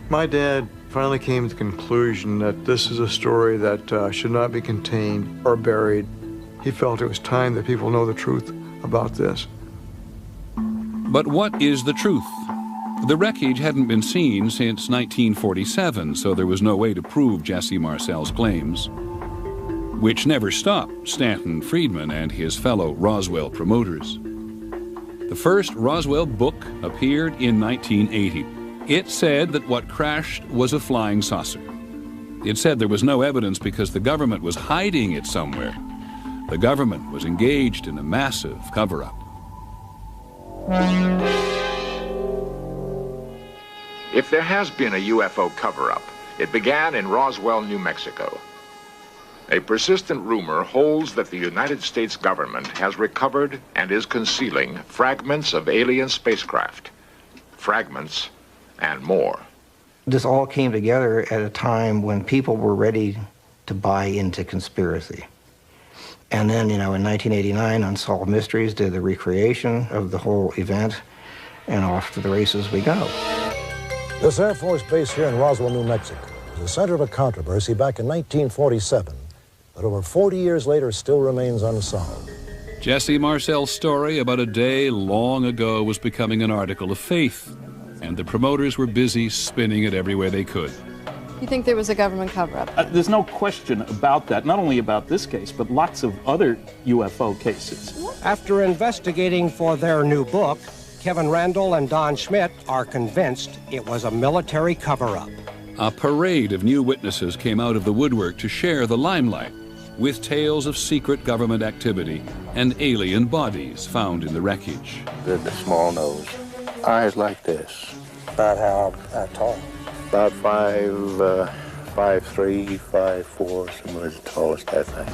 My dad finally came to the conclusion that this is a story that should not be contained or buried. He felt it was time that people know the truth about this. But what is the truth? The wreckage hadn't been seen since 1947, so there was no way to prove Jesse Marcel's claims, which never stopped Stanton Friedman and his fellow Roswell promoters. The first Roswell book appeared in 1980. It said that what crashed was a flying saucer. It said there was no evidence because the government was hiding it somewhere. The government was engaged in a massive cover-up. If there has been a UFO cover-up, it began in Roswell, New Mexico. A persistent rumor holds that the United States government has recovered and is concealing fragments of alien spacecraft. Fragments and more. This all came together at a time when people were ready to buy into conspiracy. And then, in 1989, Unsolved Mysteries did the recreation of the whole event. and off to the races we go. This Air Force base here in Roswell, New Mexico, was the center of a controversy back in 1947 that over 40 years later still remains unsolved. Jesse Marcel's story about a day long ago was becoming an article of faith, and the promoters were busy spinning it everywhere they could. You think there was a government cover-up? There's no question about that, not only about this case, but lots of other UFO cases. After investigating for their new book, Kevin Randall and Don Schmidt are convinced it was a military cover-up. A parade of new witnesses came out of the woodwork to share the limelight with tales of secret government activity and alien bodies found in the wreckage. The small nose, eyes like this. About how tall? About 5'3", 5'4", somewhere the tallest, I think.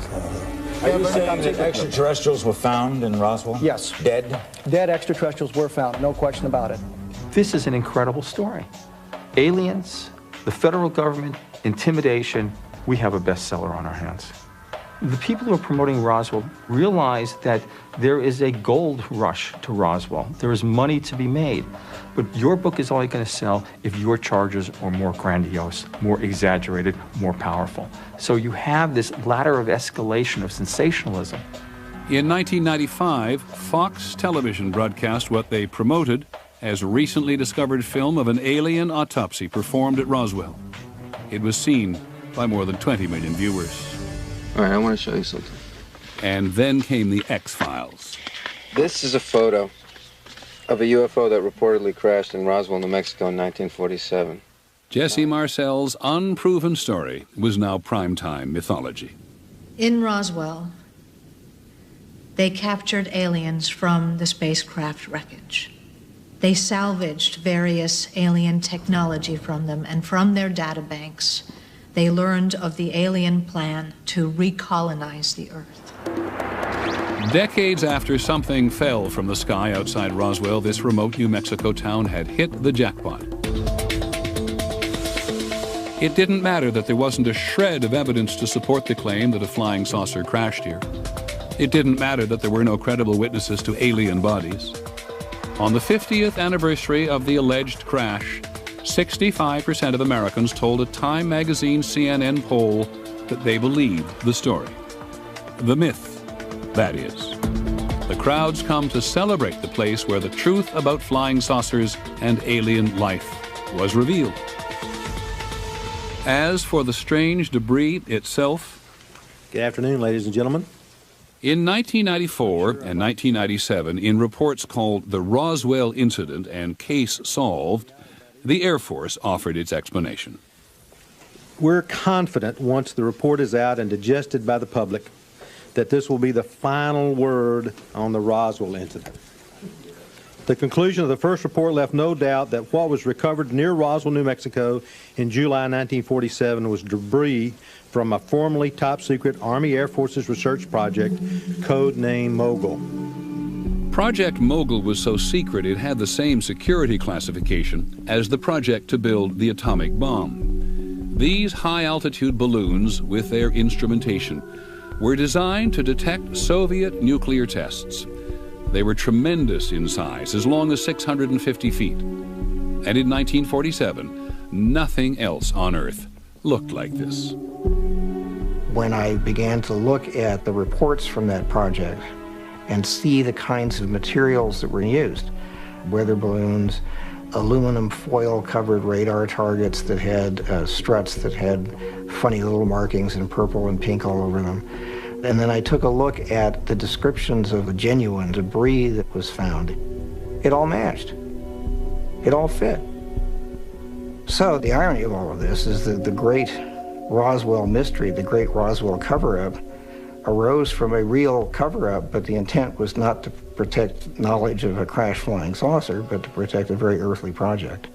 Are you saying that extraterrestrials were found in Roswell? Yes. Dead? Dead extraterrestrials were found, no question about it. This is an incredible story. Aliens, the federal government, intimidation, we have a bestseller on our hands. The people who are promoting Roswell realize that there is a gold rush to Roswell. There is money to be made. But your book is only going to sell if your charges are more grandiose, more exaggerated, more powerful. So you have this ladder of escalation of sensationalism. In 1995, Fox Television broadcast what they promoted as recently discovered film of an alien autopsy performed at Roswell. It was seen by more than 20 million viewers. All right, I want to show you something. And then came the X-Files. This is a photo of a UFO that reportedly crashed in Roswell, New Mexico in 1947. Jesse Marcel's unproven story was now primetime mythology. In Roswell, they captured aliens from the spacecraft wreckage. They salvaged various alien technology from them, and from their databanks, they learned of the alien plan to recolonize the Earth. Decades after something fell from the sky outside Roswell, this remote New Mexico town had hit the jackpot. It didn't matter that there wasn't a shred of evidence to support the claim that a flying saucer crashed here. It didn't matter that there were no credible witnesses to alien bodies. On the 50th anniversary of the alleged crash, 65% of Americans told a Time magazine CNN poll that they believed the story. The myth, that is. The crowds come to celebrate the place where the truth about flying saucers and alien life was revealed. As for the strange debris itself... Good afternoon, ladies and gentlemen. In 1994 and 1997, in reports called the Roswell Incident and Case Solved, the Air Force offered its explanation. We're confident once the report is out and digested by the public that this will be the final word on the Roswell incident. The conclusion of the first report left no doubt that what was recovered near Roswell, New Mexico in July 1947 was debris from a formerly top-secret Army Air Forces research project, codenamed Mogul. Project Mogul was so secret it had the same security classification as the project to build the atomic bomb. These high-altitude balloons, with their instrumentation, were designed to detect Soviet nuclear tests. They were tremendous in size, as long as 650 feet. And in 1947, nothing else on Earth looked like this. When I began to look at the reports from that project and see the kinds of materials that were used, weather balloons, aluminum foil-covered radar targets that had struts that had funny little markings in purple and pink all over them. And then I took a look at the descriptions of the genuine debris that was found. It all matched. It all fit. So the irony of all of this is that the great Roswell mystery, the great Roswell cover-up, arose from a real cover-up, but the intent was not to protect knowledge of a crash flying saucer, but to protect a very earthly project.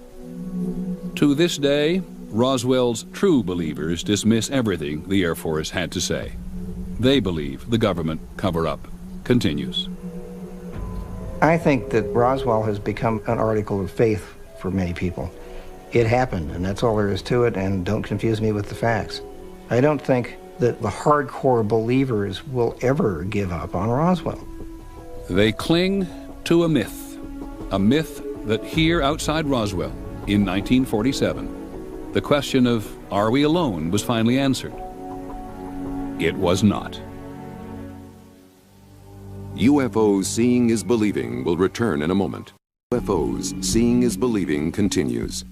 To this day, Roswell's true believers dismiss everything the Air Force had to say. They believe the government cover-up continues. I think that Roswell has become an article of faith for many people. It happened, and that's all there is to it, and don't confuse me with the facts. I don't think that the hardcore believers will ever give up on Roswell. They cling to a myth that here outside Roswell in 1947, the question of are we alone was finally answered. It was not. UFOs Seeing is Believing will return in a moment. UFOs Seeing is Believing continues.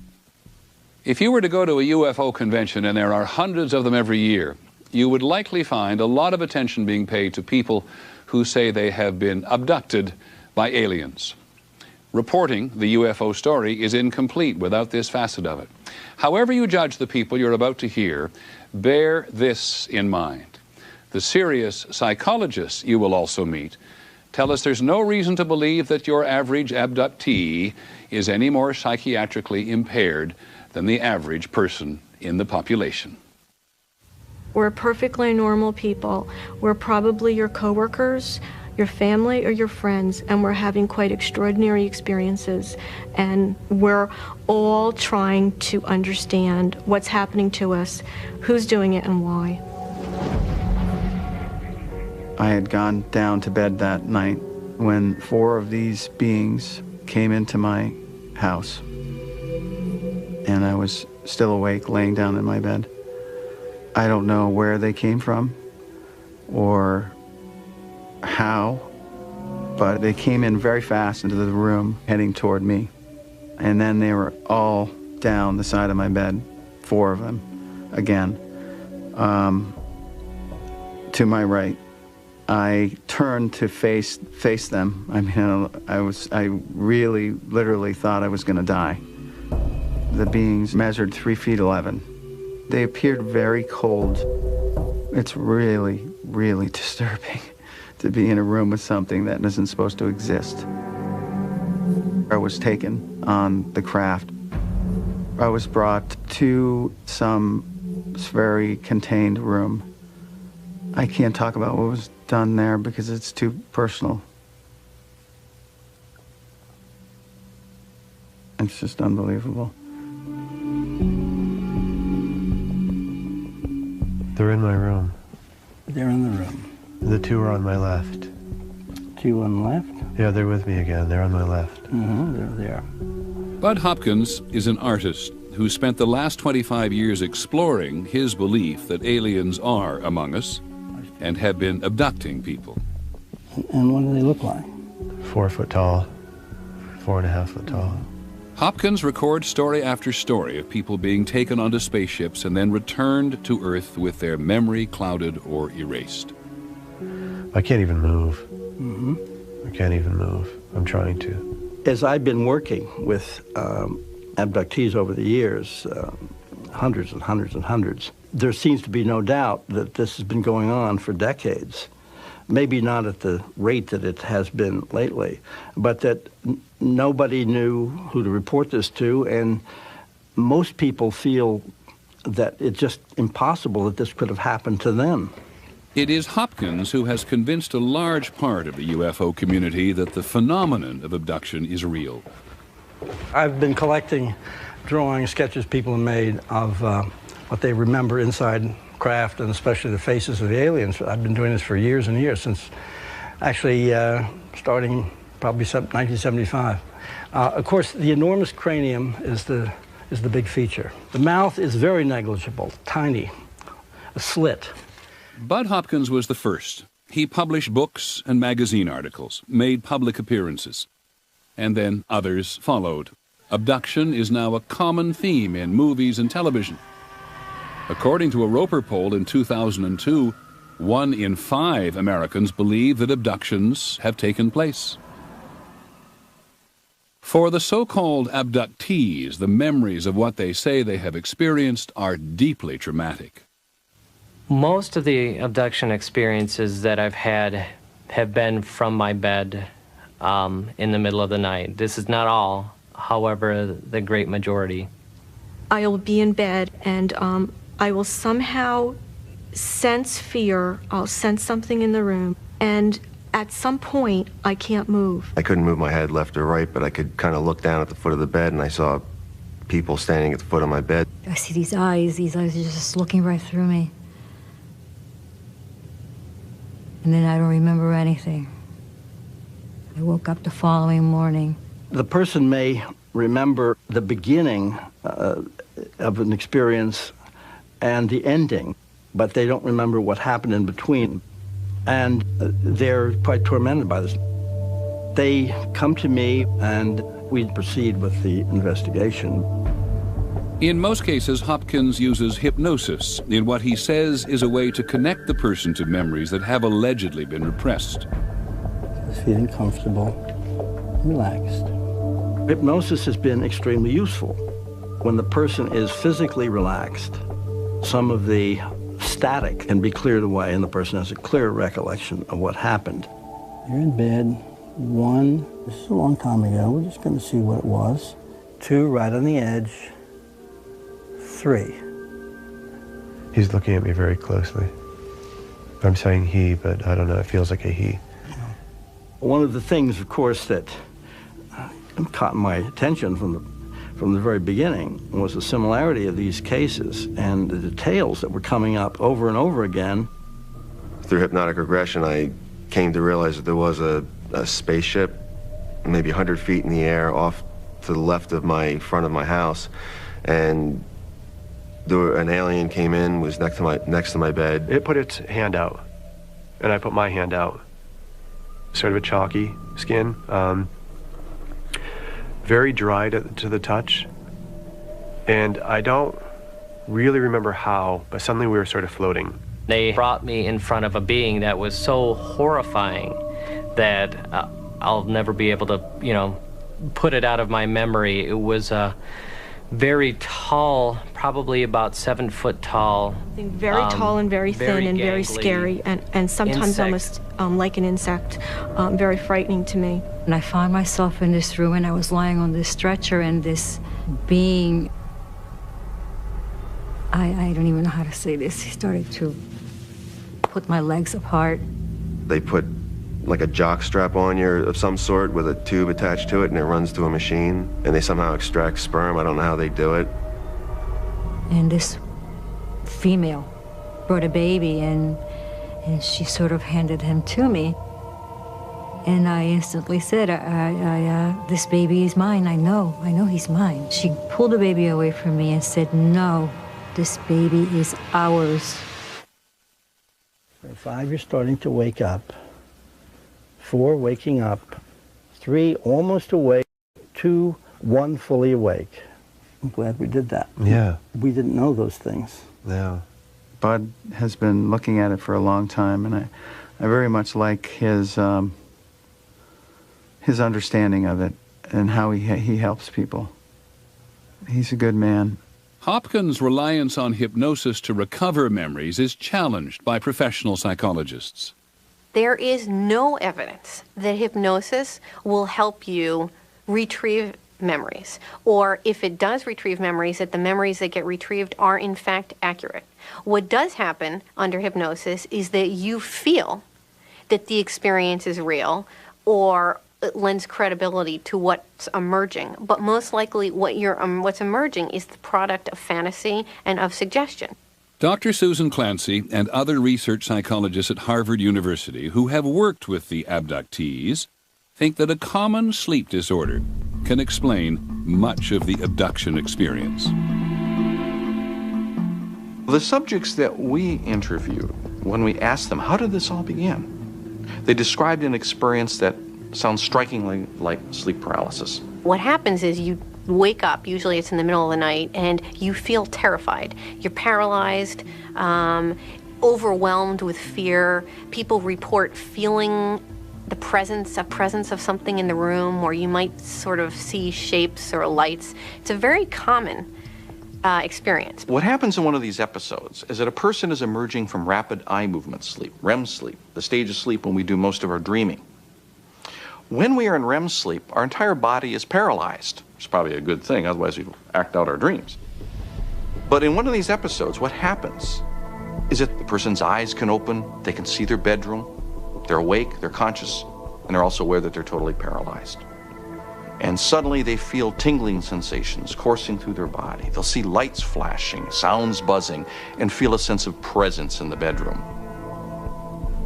If you were to go to a UFO convention, and there are hundreds of them every year, you would likely find a lot of attention being paid to people who say they have been abducted by aliens. Reporting the UFO story is incomplete without this facet of it. However you judge the people you're about to hear, bear this in mind. The serious psychologists you will also meet tell us there's no reason to believe that your average abductee is any more psychiatrically impaired than the average person in the population. We're perfectly normal people. We're probably your coworkers, your family, or your friends, and we're having quite extraordinary experiences. And we're all trying to understand what's happening to us, who's doing it, and why. I had gone down to bed that night when 4 of these beings came into my house. And I was still awake, laying down in my bed. I don't know where they came from or how, but they came in very fast into the room, heading toward me. And then they were all down the side of my bed, 4 of them, again, to my right. I turned to face them. I mean, I really, literally thought I was going to die. The beings measured 3'11". They appeared very cold. It's really, really disturbing to be in a room with something that isn't supposed to exist. I was taken on the craft. I was brought to some very contained room. I can't talk about what was done there because it's too personal. It's just unbelievable. They're in my room. They're in the room. The 2 are on my left. 2 on the left? Yeah, they're with me again. They're on my left. They're there. Bud Hopkins is an artist who spent the last 25 years exploring his belief that aliens are among us and have been abducting people. And what do they look like? 4 foot tall, 4.5 foot tall. Hopkins records story after story of people being taken onto spaceships and then returned to Earth with their memory clouded or erased. I can't even move. I can't even move. I'm trying to. As I've been working with abductees over the years, hundreds and hundreds and hundreds, there seems to be no doubt that this has been going on for decades. Maybe not at the rate that it has been lately, but that nobody knew who to report this to, and most people feel that it's just impossible that this could have happened to them. It is Hopkins who has convinced a large part of the UFO community that the phenomenon of abduction is real. I've been collecting drawings, sketches people have made of what they remember inside craft, and especially the faces of the aliens. I've been doing this for years and years, since actually starting probably 1975. Of course, the enormous cranium is the big feature. The mouth is very negligible, tiny, a slit. Bud Hopkins was the first. He published books and magazine articles, made public appearances, and then others followed. Abduction is now a common theme in movies and television. According to a Roper poll in 2002, 1 in 5 Americans believe that abductions have taken place. For the so-called abductees, the memories of what they say they have experienced are deeply traumatic. Most of the abduction experiences that I've had have been from my bed in the middle of the night. This is not all, however, the great majority. I'll be in bed and I will somehow sense fear. I'll sense something in the room, and at some point I can't move. I couldn't move my head left or right, but I could kind of look down at the foot of the bed, and I saw people standing at the foot of my bed. I see these eyes are just looking right through me. And then I don't remember anything. I woke up the following morning The person may remember the beginning of an experience and the ending, but they don't remember what happened in between. And they're quite tormented by this. They come to me and we proceed with the investigation. In most cases, Hopkins uses hypnosis in what he says is a way to connect the person to memories that have allegedly been repressed. Just feeling comfortable, relaxed. Hypnosis has been extremely useful. When the person is physically relaxed, some of the static can be cleared away and the person has a clear recollection of what happened. You're in bed. 1, this is a long time ago. We're just going to see what it was. 2, right on the edge. 3. He's looking at me very closely. I'm saying he, but I don't know. It feels like a he. One of the things, of course, that caught my attention from the very beginning was the similarity of these cases and the details that were coming up over and over again. Through hypnotic regression, I came to realize that there was a spaceship maybe 100 feet in the air off to the left of front of my house, and an alien came in, was next to my bed. It put its hand out, and I put my hand out. Sort of a chalky skin, very dry to the touch, and I don't really remember how, but suddenly we were sort of floating. They brought me in front of a being that was so horrifying that I'll never be able to, put it out of my memory. It was a very tall, probably about 7 foot tall. Very tall and very thin and very scary, and sometimes insect. almost like an insect, very frightening to me. And I found myself in this room, and I was lying on this stretcher, and this being, I don't even know how to say this, he started to put my legs apart. They put like a jock strap on you of some sort with a tube attached to it, and it runs to a machine, and they somehow extract sperm. I don't know how they do it. And this female brought a baby, and she sort of handed him to me. And I instantly said, this baby is mine. I know he's mine. She pulled the baby away from me and said, no, this baby is ours. 5, you're starting to wake up. 4, waking up. 3, almost awake. 2, 1, fully awake. I'm glad we did that. Yeah. We didn't know those things. Yeah. Bud has been looking at it for a long time, and I very much like his understanding of it and how he helps people. He's a good man. Hopkins' reliance on hypnosis to recover memories is challenged by professional psychologists. There is no evidence that hypnosis will help you retrieve memories, or if it does retrieve memories, that the memories that get retrieved are in fact accurate. What does happen under hypnosis is that you feel that the experience is real, or it lends credibility to what's emerging, but most likely what's emerging is the product of fantasy and of suggestion. Dr. Susan Clancy and other research psychologists at Harvard University who have worked with the abductees think that a common sleep disorder can explain much of the abduction experience. The subjects that we interviewed, when we asked them, how did this all begin? They described an experience that sounds strikingly like sleep paralysis. What happens is you wake up, usually it's in the middle of the night, and you feel terrified. You're paralyzed, overwhelmed with fear. People report feeling the presence of something in the room, or you might sort of see shapes or lights. It's a very common experience. What happens in one of these episodes is that a person is emerging from rapid eye movement sleep, REM sleep, the stage of sleep when we do most of our dreaming. When we are in REM sleep, our entire body is paralyzed. It's probably a good thing, otherwise we'd act out our dreams. But in one of these episodes, what happens is that the person's eyes can open, they can see their bedroom, they're awake, they're conscious, and they're also aware that they're totally paralyzed. And suddenly they feel tingling sensations coursing through their body. They'll see lights flashing, sounds buzzing, and feel a sense of presence in the bedroom.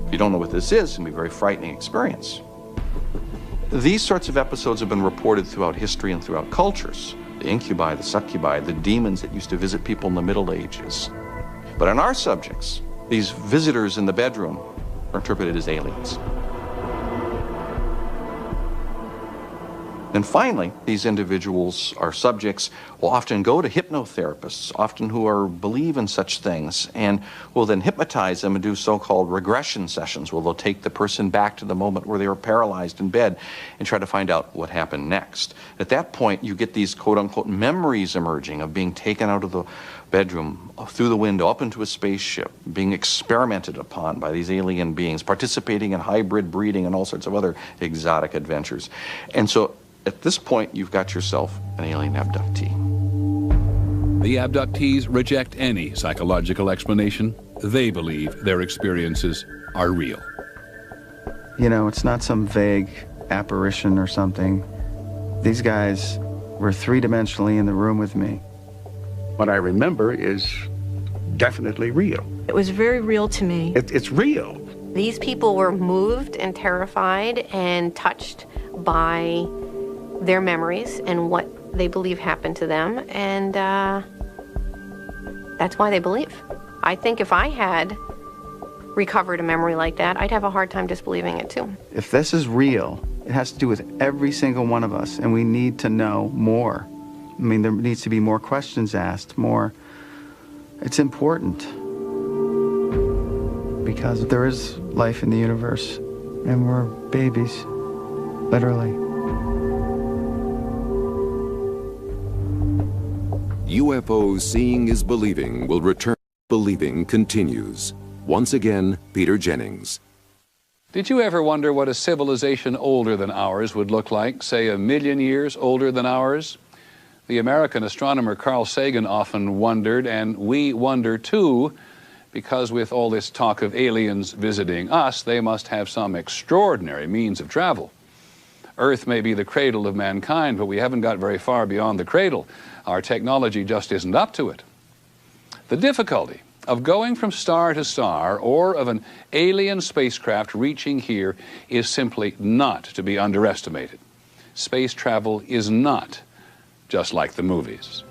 If you don't know what this is, it can be a very frightening experience. These sorts of episodes have been reported throughout history and throughout cultures. The incubi, the succubi, the demons that used to visit people in the Middle Ages. But in our subjects, these visitors in the bedroom are interpreted as aliens. And finally, these individuals, our subjects, will often go to hypnotherapists, often who believe in such things, and will then hypnotize them and do so-called regression sessions, where they'll take the person back to the moment where they were paralyzed in bed and try to find out what happened next. At that point, you get these quote-unquote memories emerging of being taken out of the bedroom, through the window, up into a spaceship, being experimented upon by these alien beings, participating in hybrid breeding and all sorts of other exotic adventures. And so at this point, you've got yourself an alien abductee. The abductees reject any psychological explanation. They believe their experiences are real. You know, it's not some vague apparition or something. These guys were three-dimensionally in the room with me. What I remember is definitely real. It was very real to me. It's real. These people were moved and terrified and touched by their memories and what they believe happened to them, and that's why they believe. I think if I had recovered a memory like that, I'd have a hard time disbelieving it too. If this is real, it has to do with every single one of us, and we need to know more. I mean, there needs to be more questions asked, more. It's important. Because there is life in the universe, and we're babies, literally. UFO Seeing is Believing will return. Believing continues. Once again, Peter Jennings. Did you ever wonder what a civilization older than ours would look like, say 1,000,000 years older than ours? The American astronomer Carl Sagan often wondered, and we wonder too, because with all this talk of aliens visiting us, they must have some extraordinary means of travel. Earth may be the cradle of mankind, but we haven't got very far beyond the cradle. Our technology just isn't up to it. The difficulty of going from star to star or of an alien spacecraft reaching here is simply not to be underestimated. Space travel is not just like the movies.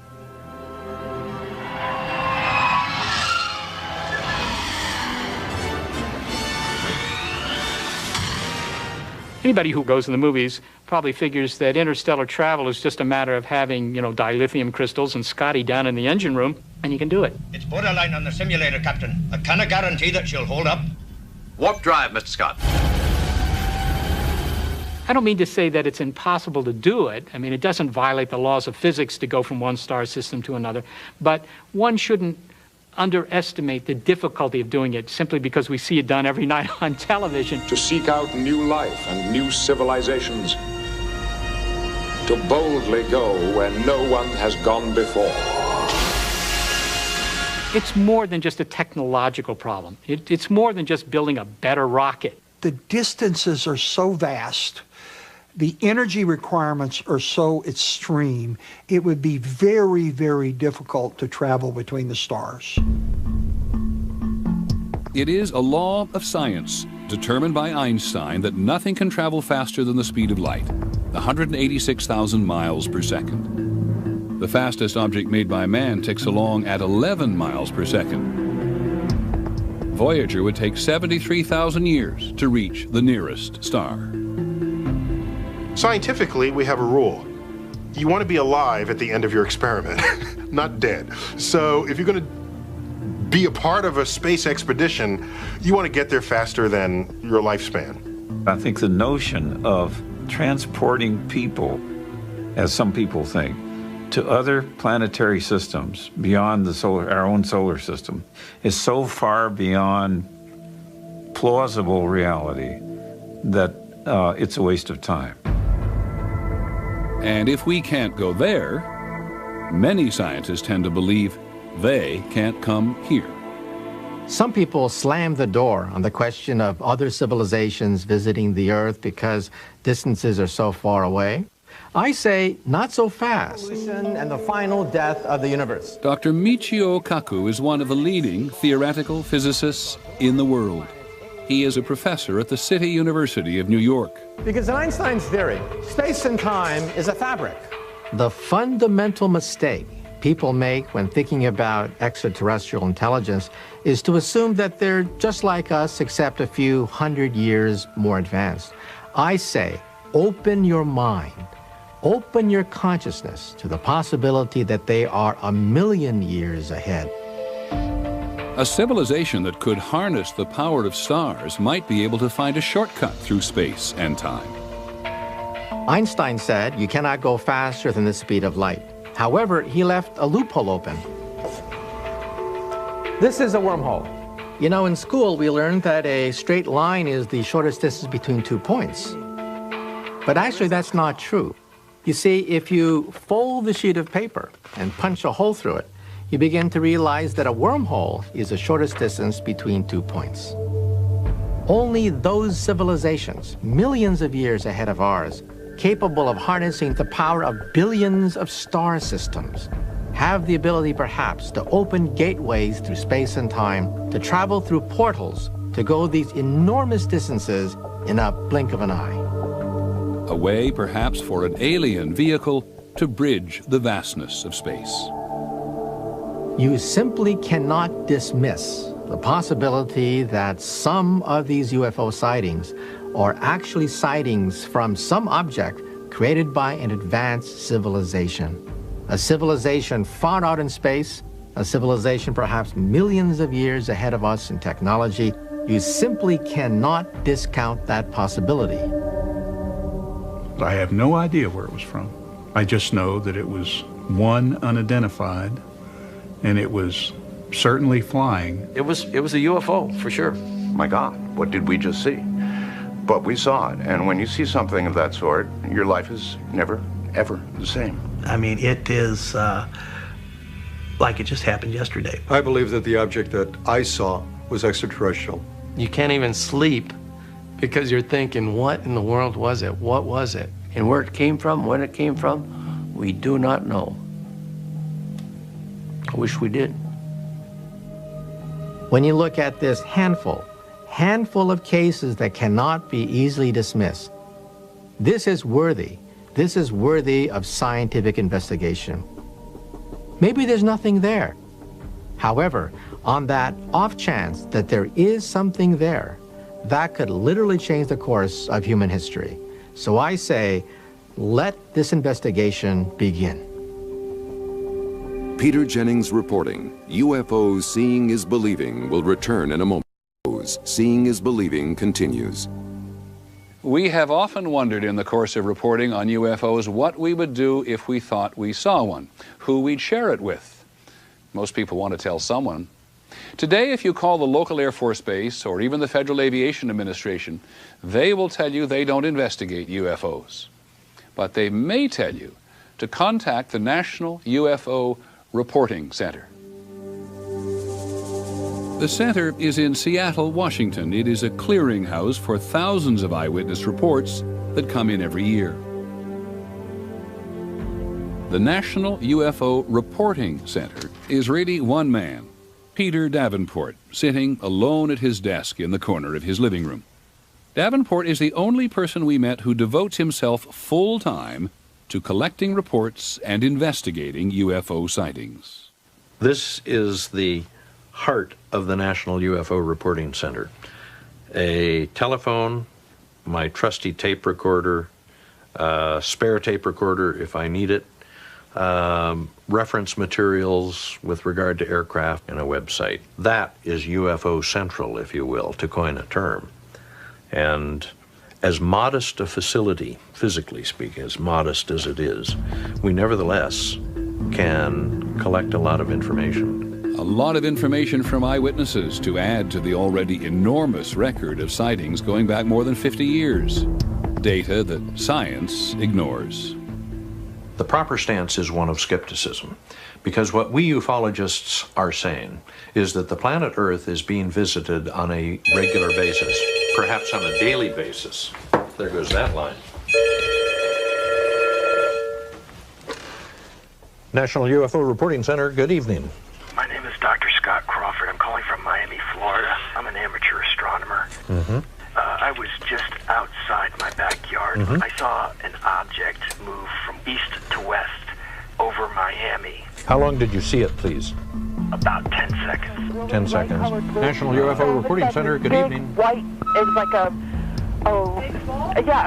Anybody who goes in the movies probably figures that interstellar travel is just a matter of having, dilithium crystals and Scotty down in the engine room, and you can do it. It's borderline on the simulator, Captain. I cannot guarantee that she'll hold up. Warp drive, Mr. Scott. I don't mean to say that it's impossible to do it. I mean, it doesn't violate the laws of physics to go from one star system to another, but one shouldn't underestimate the difficulty of doing it simply because we see it done every night on television. To seek out new life and new civilizations. To boldly go where no one has gone before. It's more than just a technological problem. It's more than just building a better rocket. The distances are so vast. The energy requirements are so extreme, it would be very, very difficult to travel between the stars. It is a law of science, determined by Einstein, that nothing can travel faster than the speed of light, 186,000 miles per second. The fastest object made by man ticks along at 11 miles per second. Voyager would take 73,000 years to reach the nearest star. Scientifically, we have a rule. You want to be alive at the end of your experiment, not dead. So if you're going to be a part of a space expedition, you want to get there faster than your lifespan. I think the notion of transporting people, as some people think, to other planetary systems beyond our own solar system is so far beyond plausible reality that it's a waste of time. And if we can't go there, many scientists tend to believe they can't come here. Some people slam the door on the question of other civilizations visiting the Earth because distances are so far away. I say, not so fast. And the final death of the universe. Dr. Michio Kaku is one of the leading theoretical physicists in the world. He is a professor at the City University of New York. Because in Einstein's theory, space and time is a fabric. The fundamental mistake people make when thinking about extraterrestrial intelligence is to assume that they're just like us, except a few hundred years more advanced. I say, open your mind, open your consciousness to the possibility that they are 1,000,000 years ahead. A civilization that could harness the power of stars might be able to find a shortcut through space and time. Einstein said you cannot go faster than the speed of light. However, he left a loophole open. This is a wormhole. You know, in school, we learned that a straight line is the shortest distance between 2 points. But actually, that's not true. You see, if you fold the sheet of paper and punch a hole through it, you begin to realize that a wormhole is the shortest distance between 2 points. Only those civilizations, millions of years ahead of ours, capable of harnessing the power of billions of star systems, have the ability perhaps to open gateways through space and time, to travel through portals, to go these enormous distances in a blink of an eye. A way, perhaps, for an alien vehicle to bridge the vastness of space. You simply cannot dismiss the possibility that some of these UFO sightings are actually sightings from some object created by an advanced civilization. A civilization far out in space, a civilization perhaps millions of years ahead of us in technology. You simply cannot discount that possibility. I have no idea where it was from. I just know that it was one unidentified, and it was certainly flying. It was a UFO, for sure. My God, what did we just see? But we saw it, and when you see something of that sort, your life is never, ever the same. I mean, it is like it just happened yesterday. I believe that the object that I saw was extraterrestrial. You can't even sleep because you're thinking, what in the world was it? What was it? And where it came from, when it came from, we do not know. I wish we did. When you look at this handful of cases that cannot be easily dismissed, this is worthy of scientific investigation. Maybe there's nothing there. However, on that off chance that there is something there, that could literally change the course of human history. So I say, let this investigation begin. Peter Jennings reporting, UFOs Seeing is Believing will return in a moment. Seeing is Believing continues. We have often wondered in the course of reporting on UFOs what we would do if we thought we saw one, who we'd share it with. Most people want to tell someone. Today, if you call the local Air Force Base or even the Federal Aviation Administration, they will tell you they don't investigate UFOs. But they may tell you to contact the National UFO Reporting Center. The center is in Seattle, Washington. It is a clearinghouse for thousands of eyewitness reports that come in every year. The National UFO Reporting Center is really one man, Peter Davenport, sitting alone at his desk in the corner of his living room. Davenport is the only person we met who devotes himself full-time to collecting reports and investigating UFO sightings. This is the heart of the National UFO Reporting Center. A telephone, my trusty tape recorder, spare tape recorder if I need it, reference materials with regard to aircraft, and a website. That is UFO Central, if you will, to coin a term. And as modest a facility, physically speaking, as modest as it is, we nevertheless can collect a lot of information. A lot of information from eyewitnesses to add to the already enormous record of sightings going back more than 50 years. Data that science ignores. The proper stance is one of skepticism, because what we ufologists are saying is that the planet Earth is being visited on a regular basis, perhaps on a daily basis. There goes that line. National UFO Reporting Center, good evening. My name is Dr. Dr. Scott Crawford. I'm calling from Miami, Florida. I'm an amateur astronomer. Mm-hmm. I was just outside my backyard. Mhm. I saw an object move from east to west over Miami. How long did you see it, please? About 10 seconds. 10 seconds. National UFO Reporting Center, good evening. White, it was like a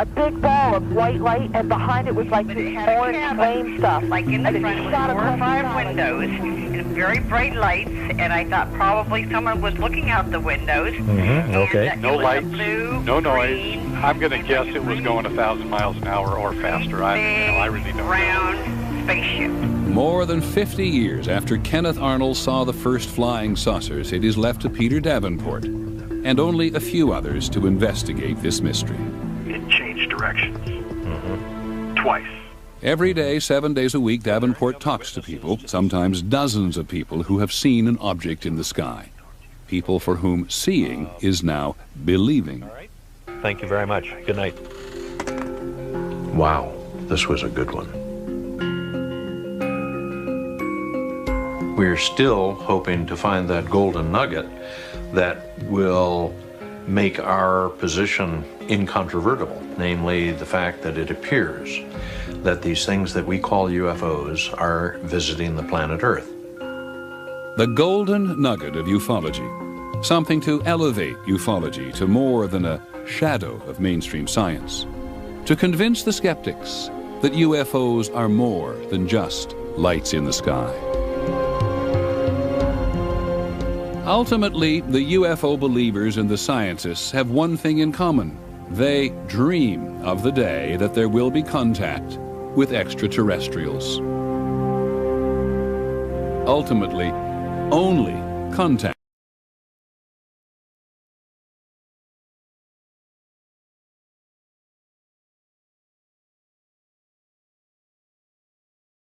big ball of white light, and behind it was like this orange flame stuff. Like in the front, it was 4 or 5 windows, and very bright lights, and I thought probably someone was looking out the windows. Mm-hmm. Okay. No lights, no noise. I'm going to guess it was going 1,000 miles an hour or faster. I really don't know. Round spaceship. More than 50 years after Kenneth Arnold saw the first flying saucers, it is left to Peter Davenport and only a few others to investigate this mystery. It changed directions. Twice. Every day, 7 days a week, Davenport talks to people, sometimes dozens of people who have seen an object in the sky. People for whom seeing is now believing. Thank you very much. Good night. Wow, this was a good one. We're still hoping to find that golden nugget that will make our position incontrovertible, namely the fact that it appears that these things that we call UFOs are visiting the planet Earth. The golden nugget of ufology, something to elevate ufology to more than a shadow of mainstream science, to convince the skeptics that UFOs are more than just lights in the sky. Ultimately, the UFO believers and the scientists have one thing in common. They dream of the day that there will be contact with extraterrestrials. Ultimately, only contact.